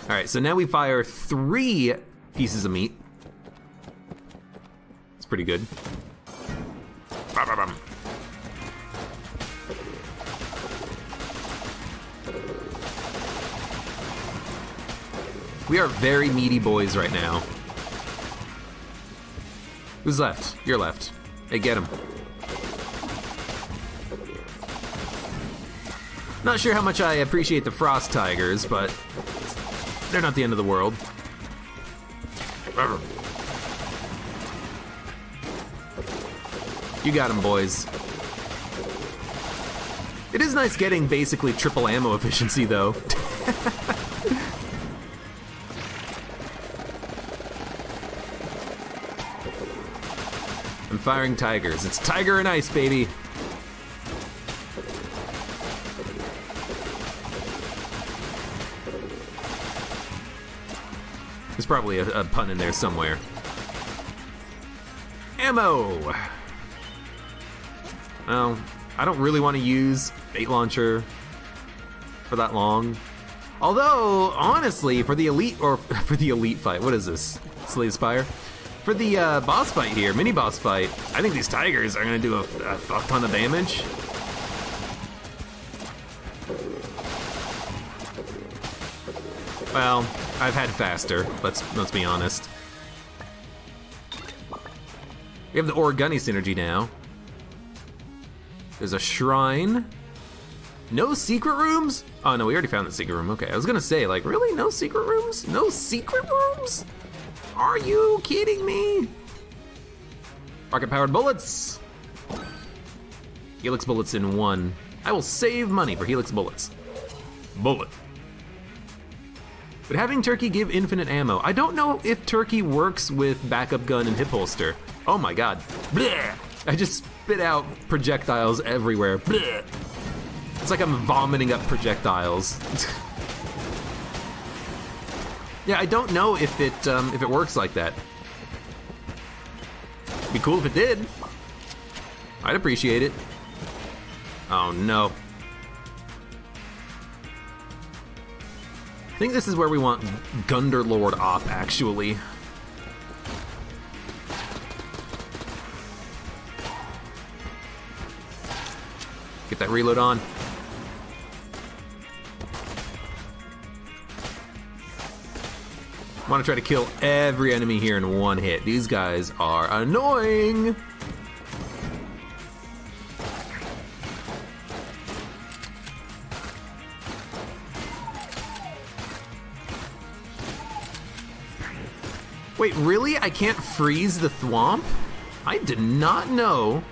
[SPEAKER 1] Alright, so now we fire 3 pieces of meat. It's pretty good. We are very meaty boys right now. Who's left? You're left. Hey, get him. Not sure how much I appreciate the frost tigers, but they're not the end of the world. You got him, boys. It is nice getting basically triple ammo efficiency, though. I'm firing tigers. It's tiger and ice, baby. There's probably a pun in there somewhere. Ammo! Well, I don't really want to use bait launcher for that long. Although, honestly, for the elite, or for the elite fight, what is this? Slay the Spire? For the boss fight here, mini boss fight, I think these tigers are gonna do a fuck ton of damage. Well, I've had faster, let's be honest. We have the Origami synergy now. There's a shrine. No secret rooms? Oh no, we already found the secret room. Okay, I was gonna say, like, really? No secret rooms? No secret rooms? Are you kidding me? Rocket-powered bullets. Helix bullets in 1. I will save money for Helix bullets. Bullet. But having Turkey give infinite ammo. I don't know if Turkey works with backup gun and hip holster. Oh my god. Blech. I just spit out projectiles everywhere. Blech. It's like I'm vomiting up projectiles. Yeah, I don't know if it works like that. Be cool if it did. I'd appreciate it. Oh no. I think this is where we want Gunderlord Op, actually. Get that reload on. I want to try to kill every enemy here in one hit. These guys are annoying. Wait, really? I can't freeze the thwomp? I did not know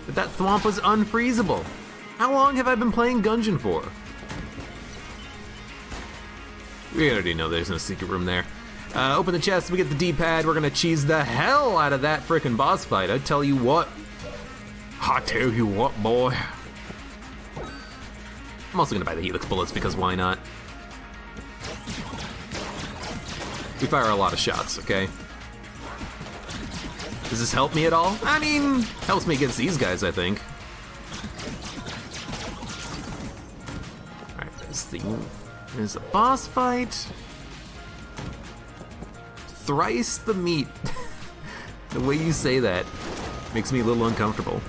[SPEAKER 1] that thwomp was unfreezable. How long have I been playing Gungeon for? We already know there's no secret room there. Open the chest, we get the D-pad, we're gonna cheese the hell out of that frickin' boss fight. I tell you what. I tell you what, boy. I'm also gonna buy the Helix bullets because why not? We fire a lot of shots, okay? Does this help me at all? I mean, helps me against these guys, I think. Alright, there's the boss fight. Thrice the meat. The way you say that makes me a little uncomfortable.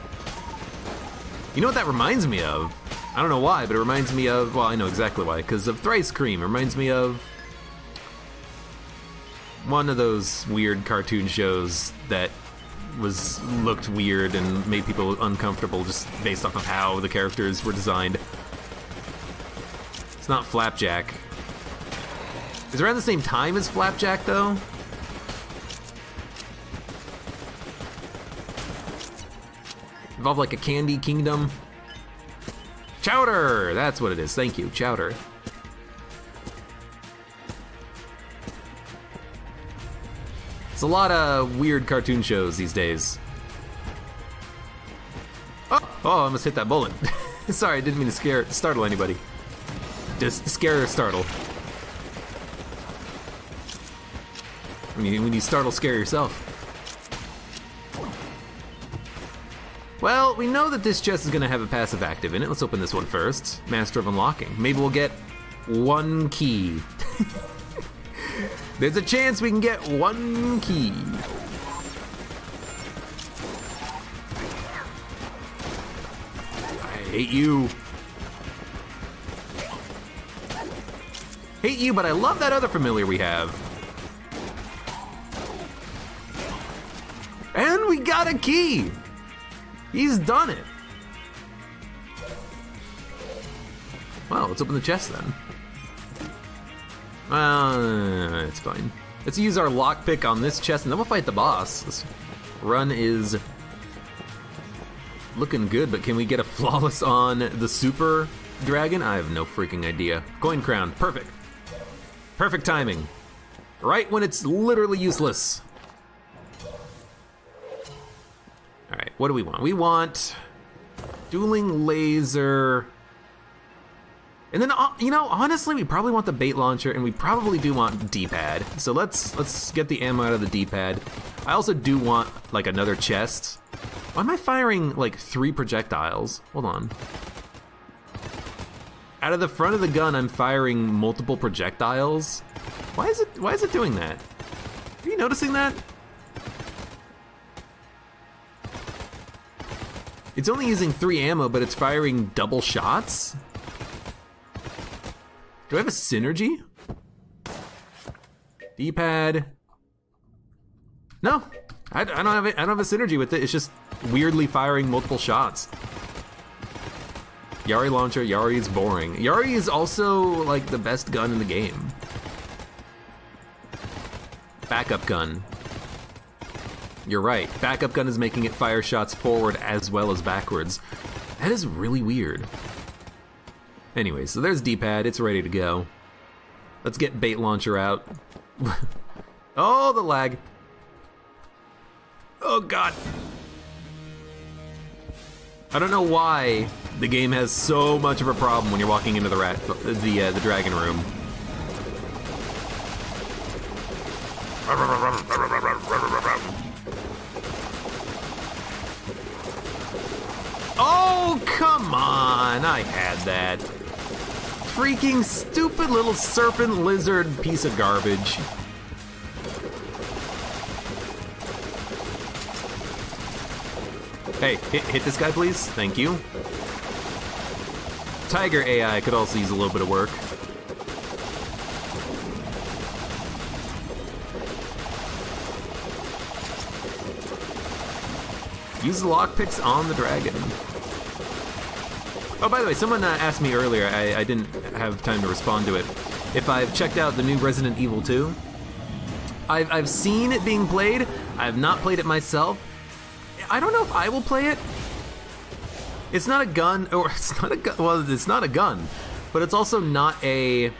[SPEAKER 1] You know what that reminds me of? I don't know why, but it reminds me of, well, I know exactly why, because of Thrice Cream. It reminds me of one of those weird cartoon shows that looked weird and made people uncomfortable just based off of how the characters were designed. It's not Flapjack. Is it around the same time as Flapjack, though? Involve like a candy kingdom? Chowder! That's what it is. Thank you, Chowder. It's a lot of weird cartoon shows these days. Oh, I almost hit that bullet. Sorry, I didn't mean to startle anybody. Just scare or startle. I mean, when you startle, scare yourself. Well, we know that this chest is gonna have a passive active in it. Let's open this one first. Master of Unlocking. Maybe we'll get one key. There's a chance we can get one key. I hate you. Hate you, but I love that other familiar we have. And we got a key. He's done it. Well, let's open the chest then. It's fine. Let's use our lockpick on this chest and then we'll fight the boss. This run is looking good, but can we get a flawless on the super dragon? I have no freaking idea. Coin crown, perfect. Perfect timing. Right when it's literally useless. All right, what do we want? We want dueling laser. And then, you know, honestly, we probably want the bait launcher, and we probably do want D-pad. So let's get the ammo out of the D-pad. I also do want like another chest. Why am I firing like 3 projectiles? Hold on. Out of the front of the gun, I'm firing multiple projectiles. Why is it doing that? Are you noticing that? It's only using 3 ammo, but it's firing double shots? Do I have a synergy? D-pad. No, I don't have it. I don't have a synergy with it. It's just weirdly firing multiple shots. Yari launcher. Yari is boring. Yari is also like the best gun in the game. Backup gun. You're right. Backup gun is making it fire shots forward as well as backwards. That is really weird. Anyway, so there's D-pad. It's ready to go. Let's get bait launcher out. Oh, the lag. Oh god. I don't know why the game has so much of a problem when you're walking into the dragon room. Oh, come on! I had that. Freaking stupid little serpent lizard piece of garbage. Hey, hit this guy, please. Thank you. Tiger AI could also use a little bit of work. Use the lockpicks on the dragon. Oh, by the way, someone asked me earlier, I didn't have time to respond to it, if I've checked out the new Resident Evil 2. I've seen it being played. I have not played it myself. I don't know if I will play it. It's not a gun, or it's not a gun. Well, it's not a gun, but it's also not a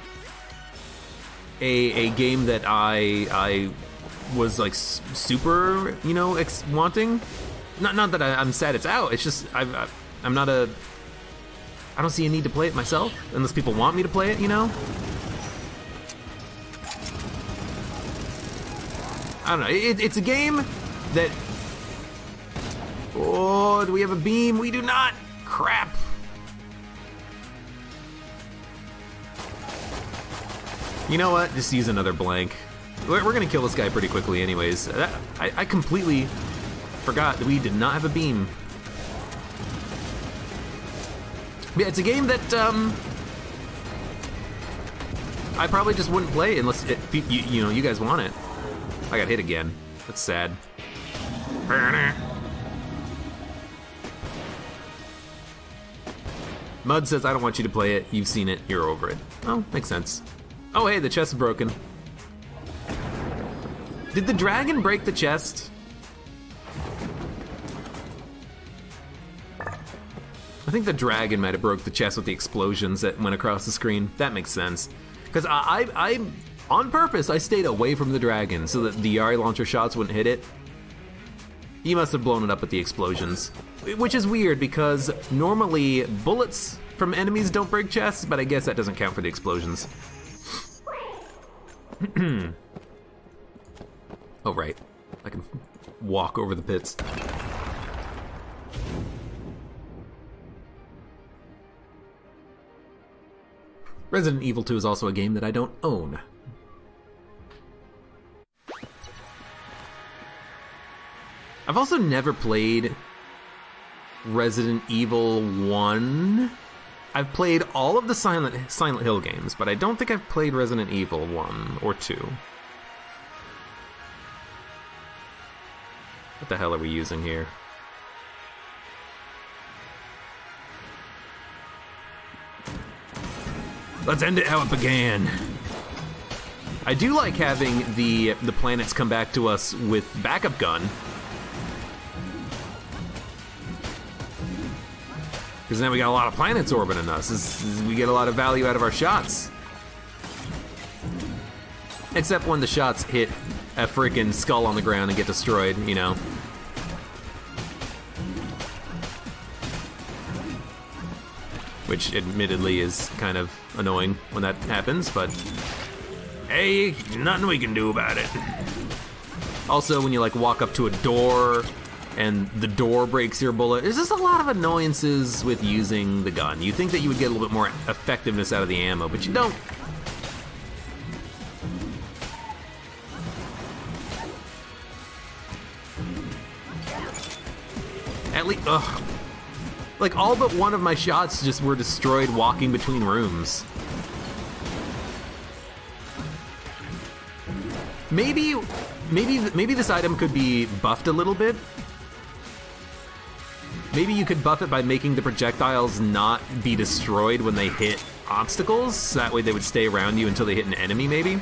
[SPEAKER 1] game that I was like super, you know, wanting. Not that I'm sad it's out. It's just I'm not a. I don't see a need to play it myself unless people want me to play it, you know. I don't know. It's a game that. Oh, do we have a beam? We do not! Crap! You know what? Just use another blank. We're gonna kill this guy pretty quickly anyways. I completely forgot that we did not have a beam. Yeah, it's a game that, I probably just wouldn't play unless, you know, you guys want it. I got hit again. That's sad. Mud says, I don't want you to play it. You've seen it. You're over it. Oh, makes sense. Oh, hey, the chest is broken. Did the dragon break the chest? I think the dragon might have broke the chest with the explosions that went across the screen. That makes sense. Because I on purpose, I stayed away from the dragon so that the Yari launcher shots wouldn't hit it. You must have blown it up with the explosions. Which is weird because normally bullets from enemies don't break chests, but I guess that doesn't count for the explosions. Oh, right. I can walk over the pits. Resident Evil 2 is also a game that I don't own. I've also never played Resident Evil 1. I've played all of the Silent Hill games, but I don't think I've played Resident Evil 1 or 2. What the hell are we using here? Let's end it how it began. I do like having the planets come back to us with backup gun. Because now we got a lot of planets orbiting us. We get a lot of value out of our shots. Except when the shots hit a freaking skull on the ground and get destroyed, you know. Which admittedly is kind of annoying when that happens, but hey, nothing we can do about it. Also, when you like walk up to a door and the door breaks your bullet, there's just a lot of annoyances with using the gun. You think that you would get a little bit more effectiveness out of the ammo, but you don't. At least, ugh. Like, all but one of my shots just were destroyed walking between rooms. Maybe this item could be buffed a little bit. Maybe you could buff it by making the projectiles not be destroyed when they hit obstacles, so that way they would stay around you until they hit an enemy, maybe?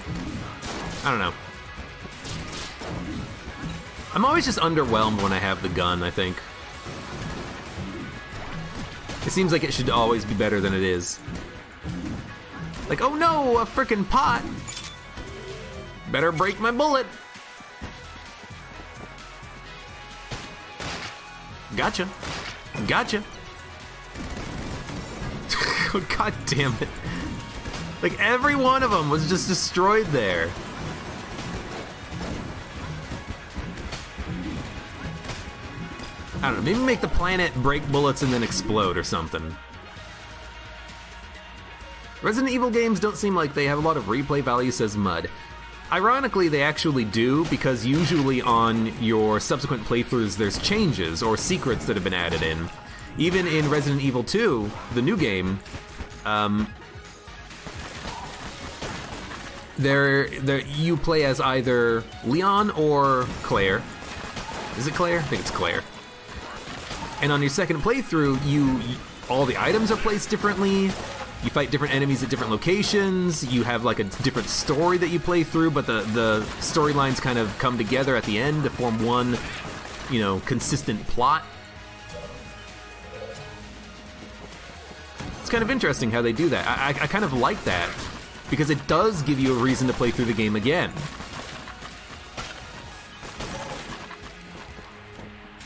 [SPEAKER 1] I don't know. I'm always just underwhelmed when I have the gun, I think. It seems like it should always be better than it is. Like, oh no, a frickin' pot. Better break my bullet. Gotcha. Gotcha. Oh, God damn it. Like, every one of them was just destroyed there. I don't know, maybe make the planet break bullets and then explode or something. Resident Evil games don't seem like they have a lot of replay value, says Mud. Ironically, they actually do, because usually on your subsequent playthroughs there's changes or secrets that have been added in. Even in Resident Evil 2, the new game, you play as either Leon or Claire. Is it Claire? I think it's Claire. And on your second playthrough, all the items are placed differently. You fight different enemies at different locations. You have like a different story that you play through, but the storylines kind of come together at the end to form one, consistent plot. It's kind of interesting how they do that. I kind of like that, because it does give you a reason to play through the game again.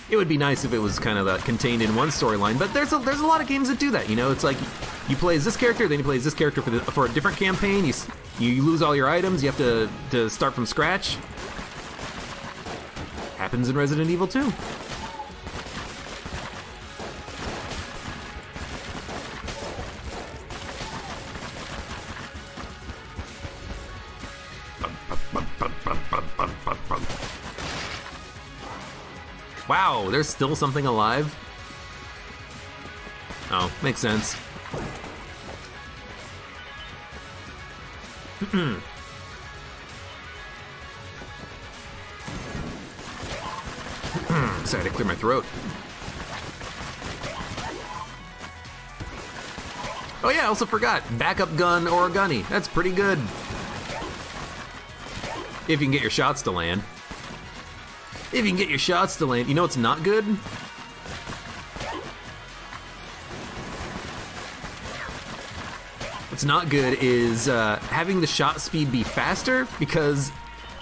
[SPEAKER 1] It would be nice if it was kind of contained in one storyline, but there's a lot of games that do that. It's like you play as this character, then you play as this character for a different campaign. You lose all your items. You have to start from scratch. Happens in Resident Evil 2. Wow, there's still something alive? Oh, makes sense. Sorry, to clear my throat. Oh yeah, I also forgot. Backup gun or a gunny. That's pretty good. If you can get your shots to land. If you can get your shots to land. You know what's not good? What's not good is having the shot speed be faster, because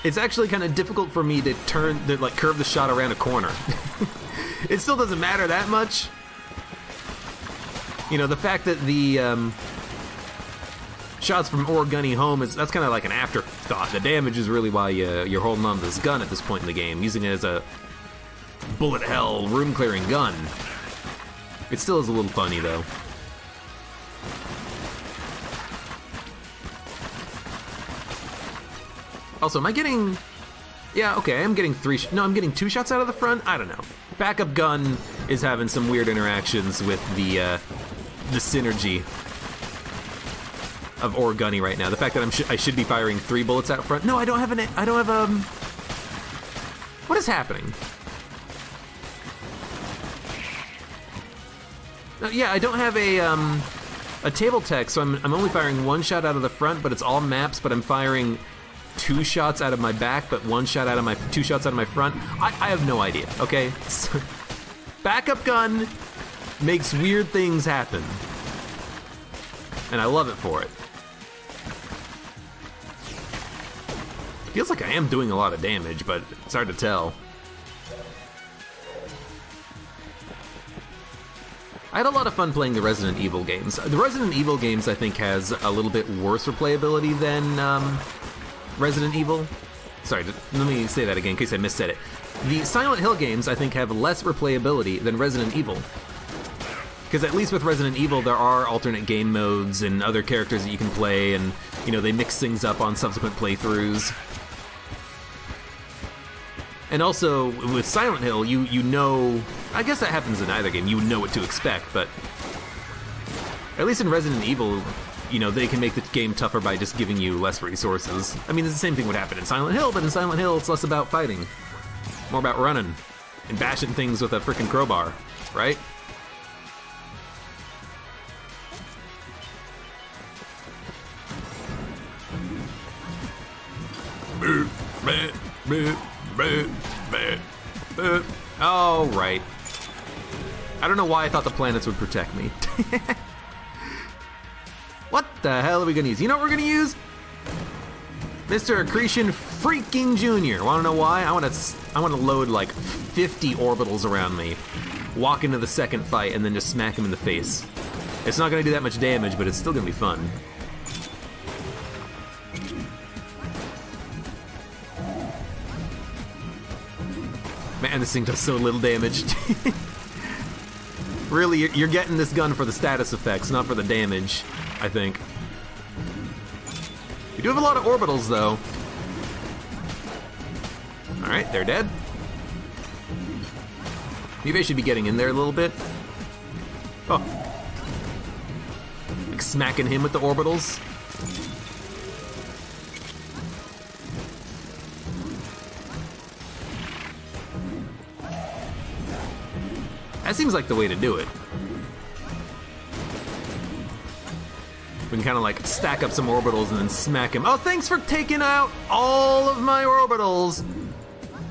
[SPEAKER 1] it's actually kind of difficult for me to curve the shot around a corner. It still doesn't matter that much. The fact that the shots from Gunny home that's kind of like an afterthought. The damage is really why you're holding on to this gun at this point in the game, using it as a bullet hell room clearing gun. It still is a little funny though. Also, am I getting... Yeah, okay, I'm getting I'm getting 2 shots out of the front? I don't know. Backup gun is having some weird interactions with the synergy of Gunny right now. The fact that I should be firing 3 bullets out front. No, I don't have what is happening? Yeah, I don't have a table tech, so I'm only firing 1 shot out of the front, but it's all maps, but I'm firing 2 shots out of my back, but 2 shots out of my front. I have no idea, okay? So, backup gun makes weird things happen. And I love it for it. Feels like I am doing a lot of damage, but it's hard to tell. I had a lot of fun playing the Resident Evil games. The Resident Evil games, I think, has a little bit worse replayability than Resident Evil. Sorry, let me say that again in case I missaid it. The Silent Hill games, I think, have less replayability than Resident Evil. Because at least with Resident Evil, there are alternate game modes and other characters that you can play, and, they mix things up on subsequent playthroughs. And also, with Silent Hill, you know... I guess that happens in either game, you know what to expect, but... At least in Resident Evil, they can make the game tougher by just giving you less resources. I mean, the same thing would happen in Silent Hill, but in Silent Hill, it's less about fighting. More about running and bashing things with a frickin' crowbar, right? Oh, right. I don't know why I thought the planets would protect me. What the hell are we gonna use? You know what we're gonna use? Mr. Accretion freaking Jr. Wanna know why? I wanna load like 50 orbitals around me, walk into the second fight, and then just smack him in the face. It's not gonna do that much damage, but it's still gonna be fun. Man, this thing does so little damage. Really, you're getting this gun for the status effects, not for the damage, I think. We do have a lot of orbitals, though. Alright, they're dead. Maybe I should be getting in there a little bit. Oh. Like smacking him with the orbitals. That seems like the way to do it. We can kind of like stack up some orbitals and then smack him. Oh, thanks for taking out all of my orbitals,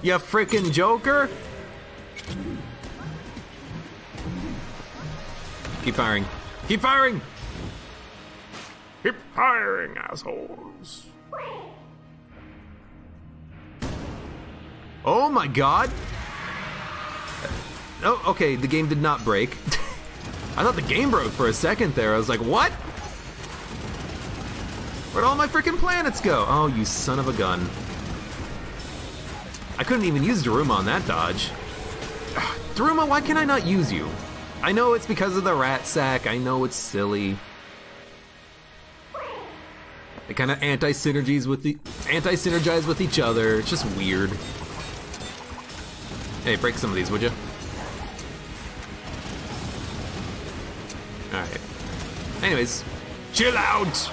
[SPEAKER 1] you frickin' Joker. Keep firing. Keep firing! Keep firing, assholes. Oh my god! Oh, okay, the game did not break. I thought the game broke for a second there. I was like, what? Where'd all my freaking planets go? Oh, you son of a gun. I couldn't even use Daruma on that dodge. Daruma, why can I not use you? I know it's because of the rat sack. I know it's silly. They kind of anti-synergize with each other. It's just weird. Hey, break some of these, would you? Alright. Anyways, chill out!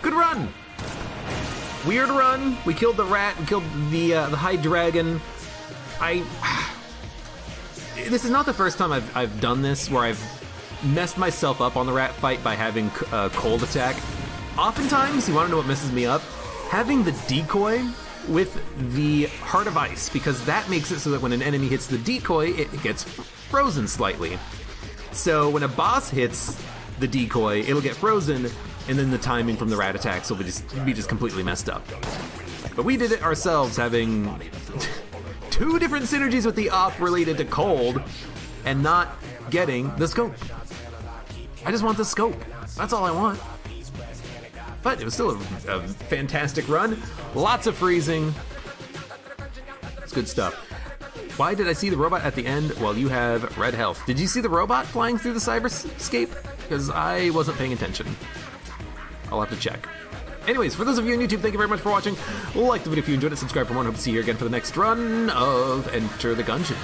[SPEAKER 1] Good run! Weird run. We killed the rat, we killed the high dragon. This is not the first time I've done this, where I've messed myself up on the rat fight by having cold attack. Oftentimes, you wanna know what messes me up? Having the decoy with the Heart of Ice, because that makes it so that when an enemy hits the decoy, it gets frozen slightly. So when a boss hits the decoy, it'll get frozen, and then the timing from the rat attacks will be just completely messed up. But we did it ourselves, having 2 different synergies with the op related to cold, and not getting the scope. I just want the scope. That's all I want. But it was still a fantastic run. Lots of freezing. It's good stuff. Why did I see the robot at the end while you have red health? Did you see the robot flying through the cyberscape? Because I wasn't paying attention. I'll have to check. Anyways, for those of you on YouTube, thank you very much for watching. Like the video if you enjoyed it, subscribe for more, and hope to see you here again for the next run of Enter the Gungeon.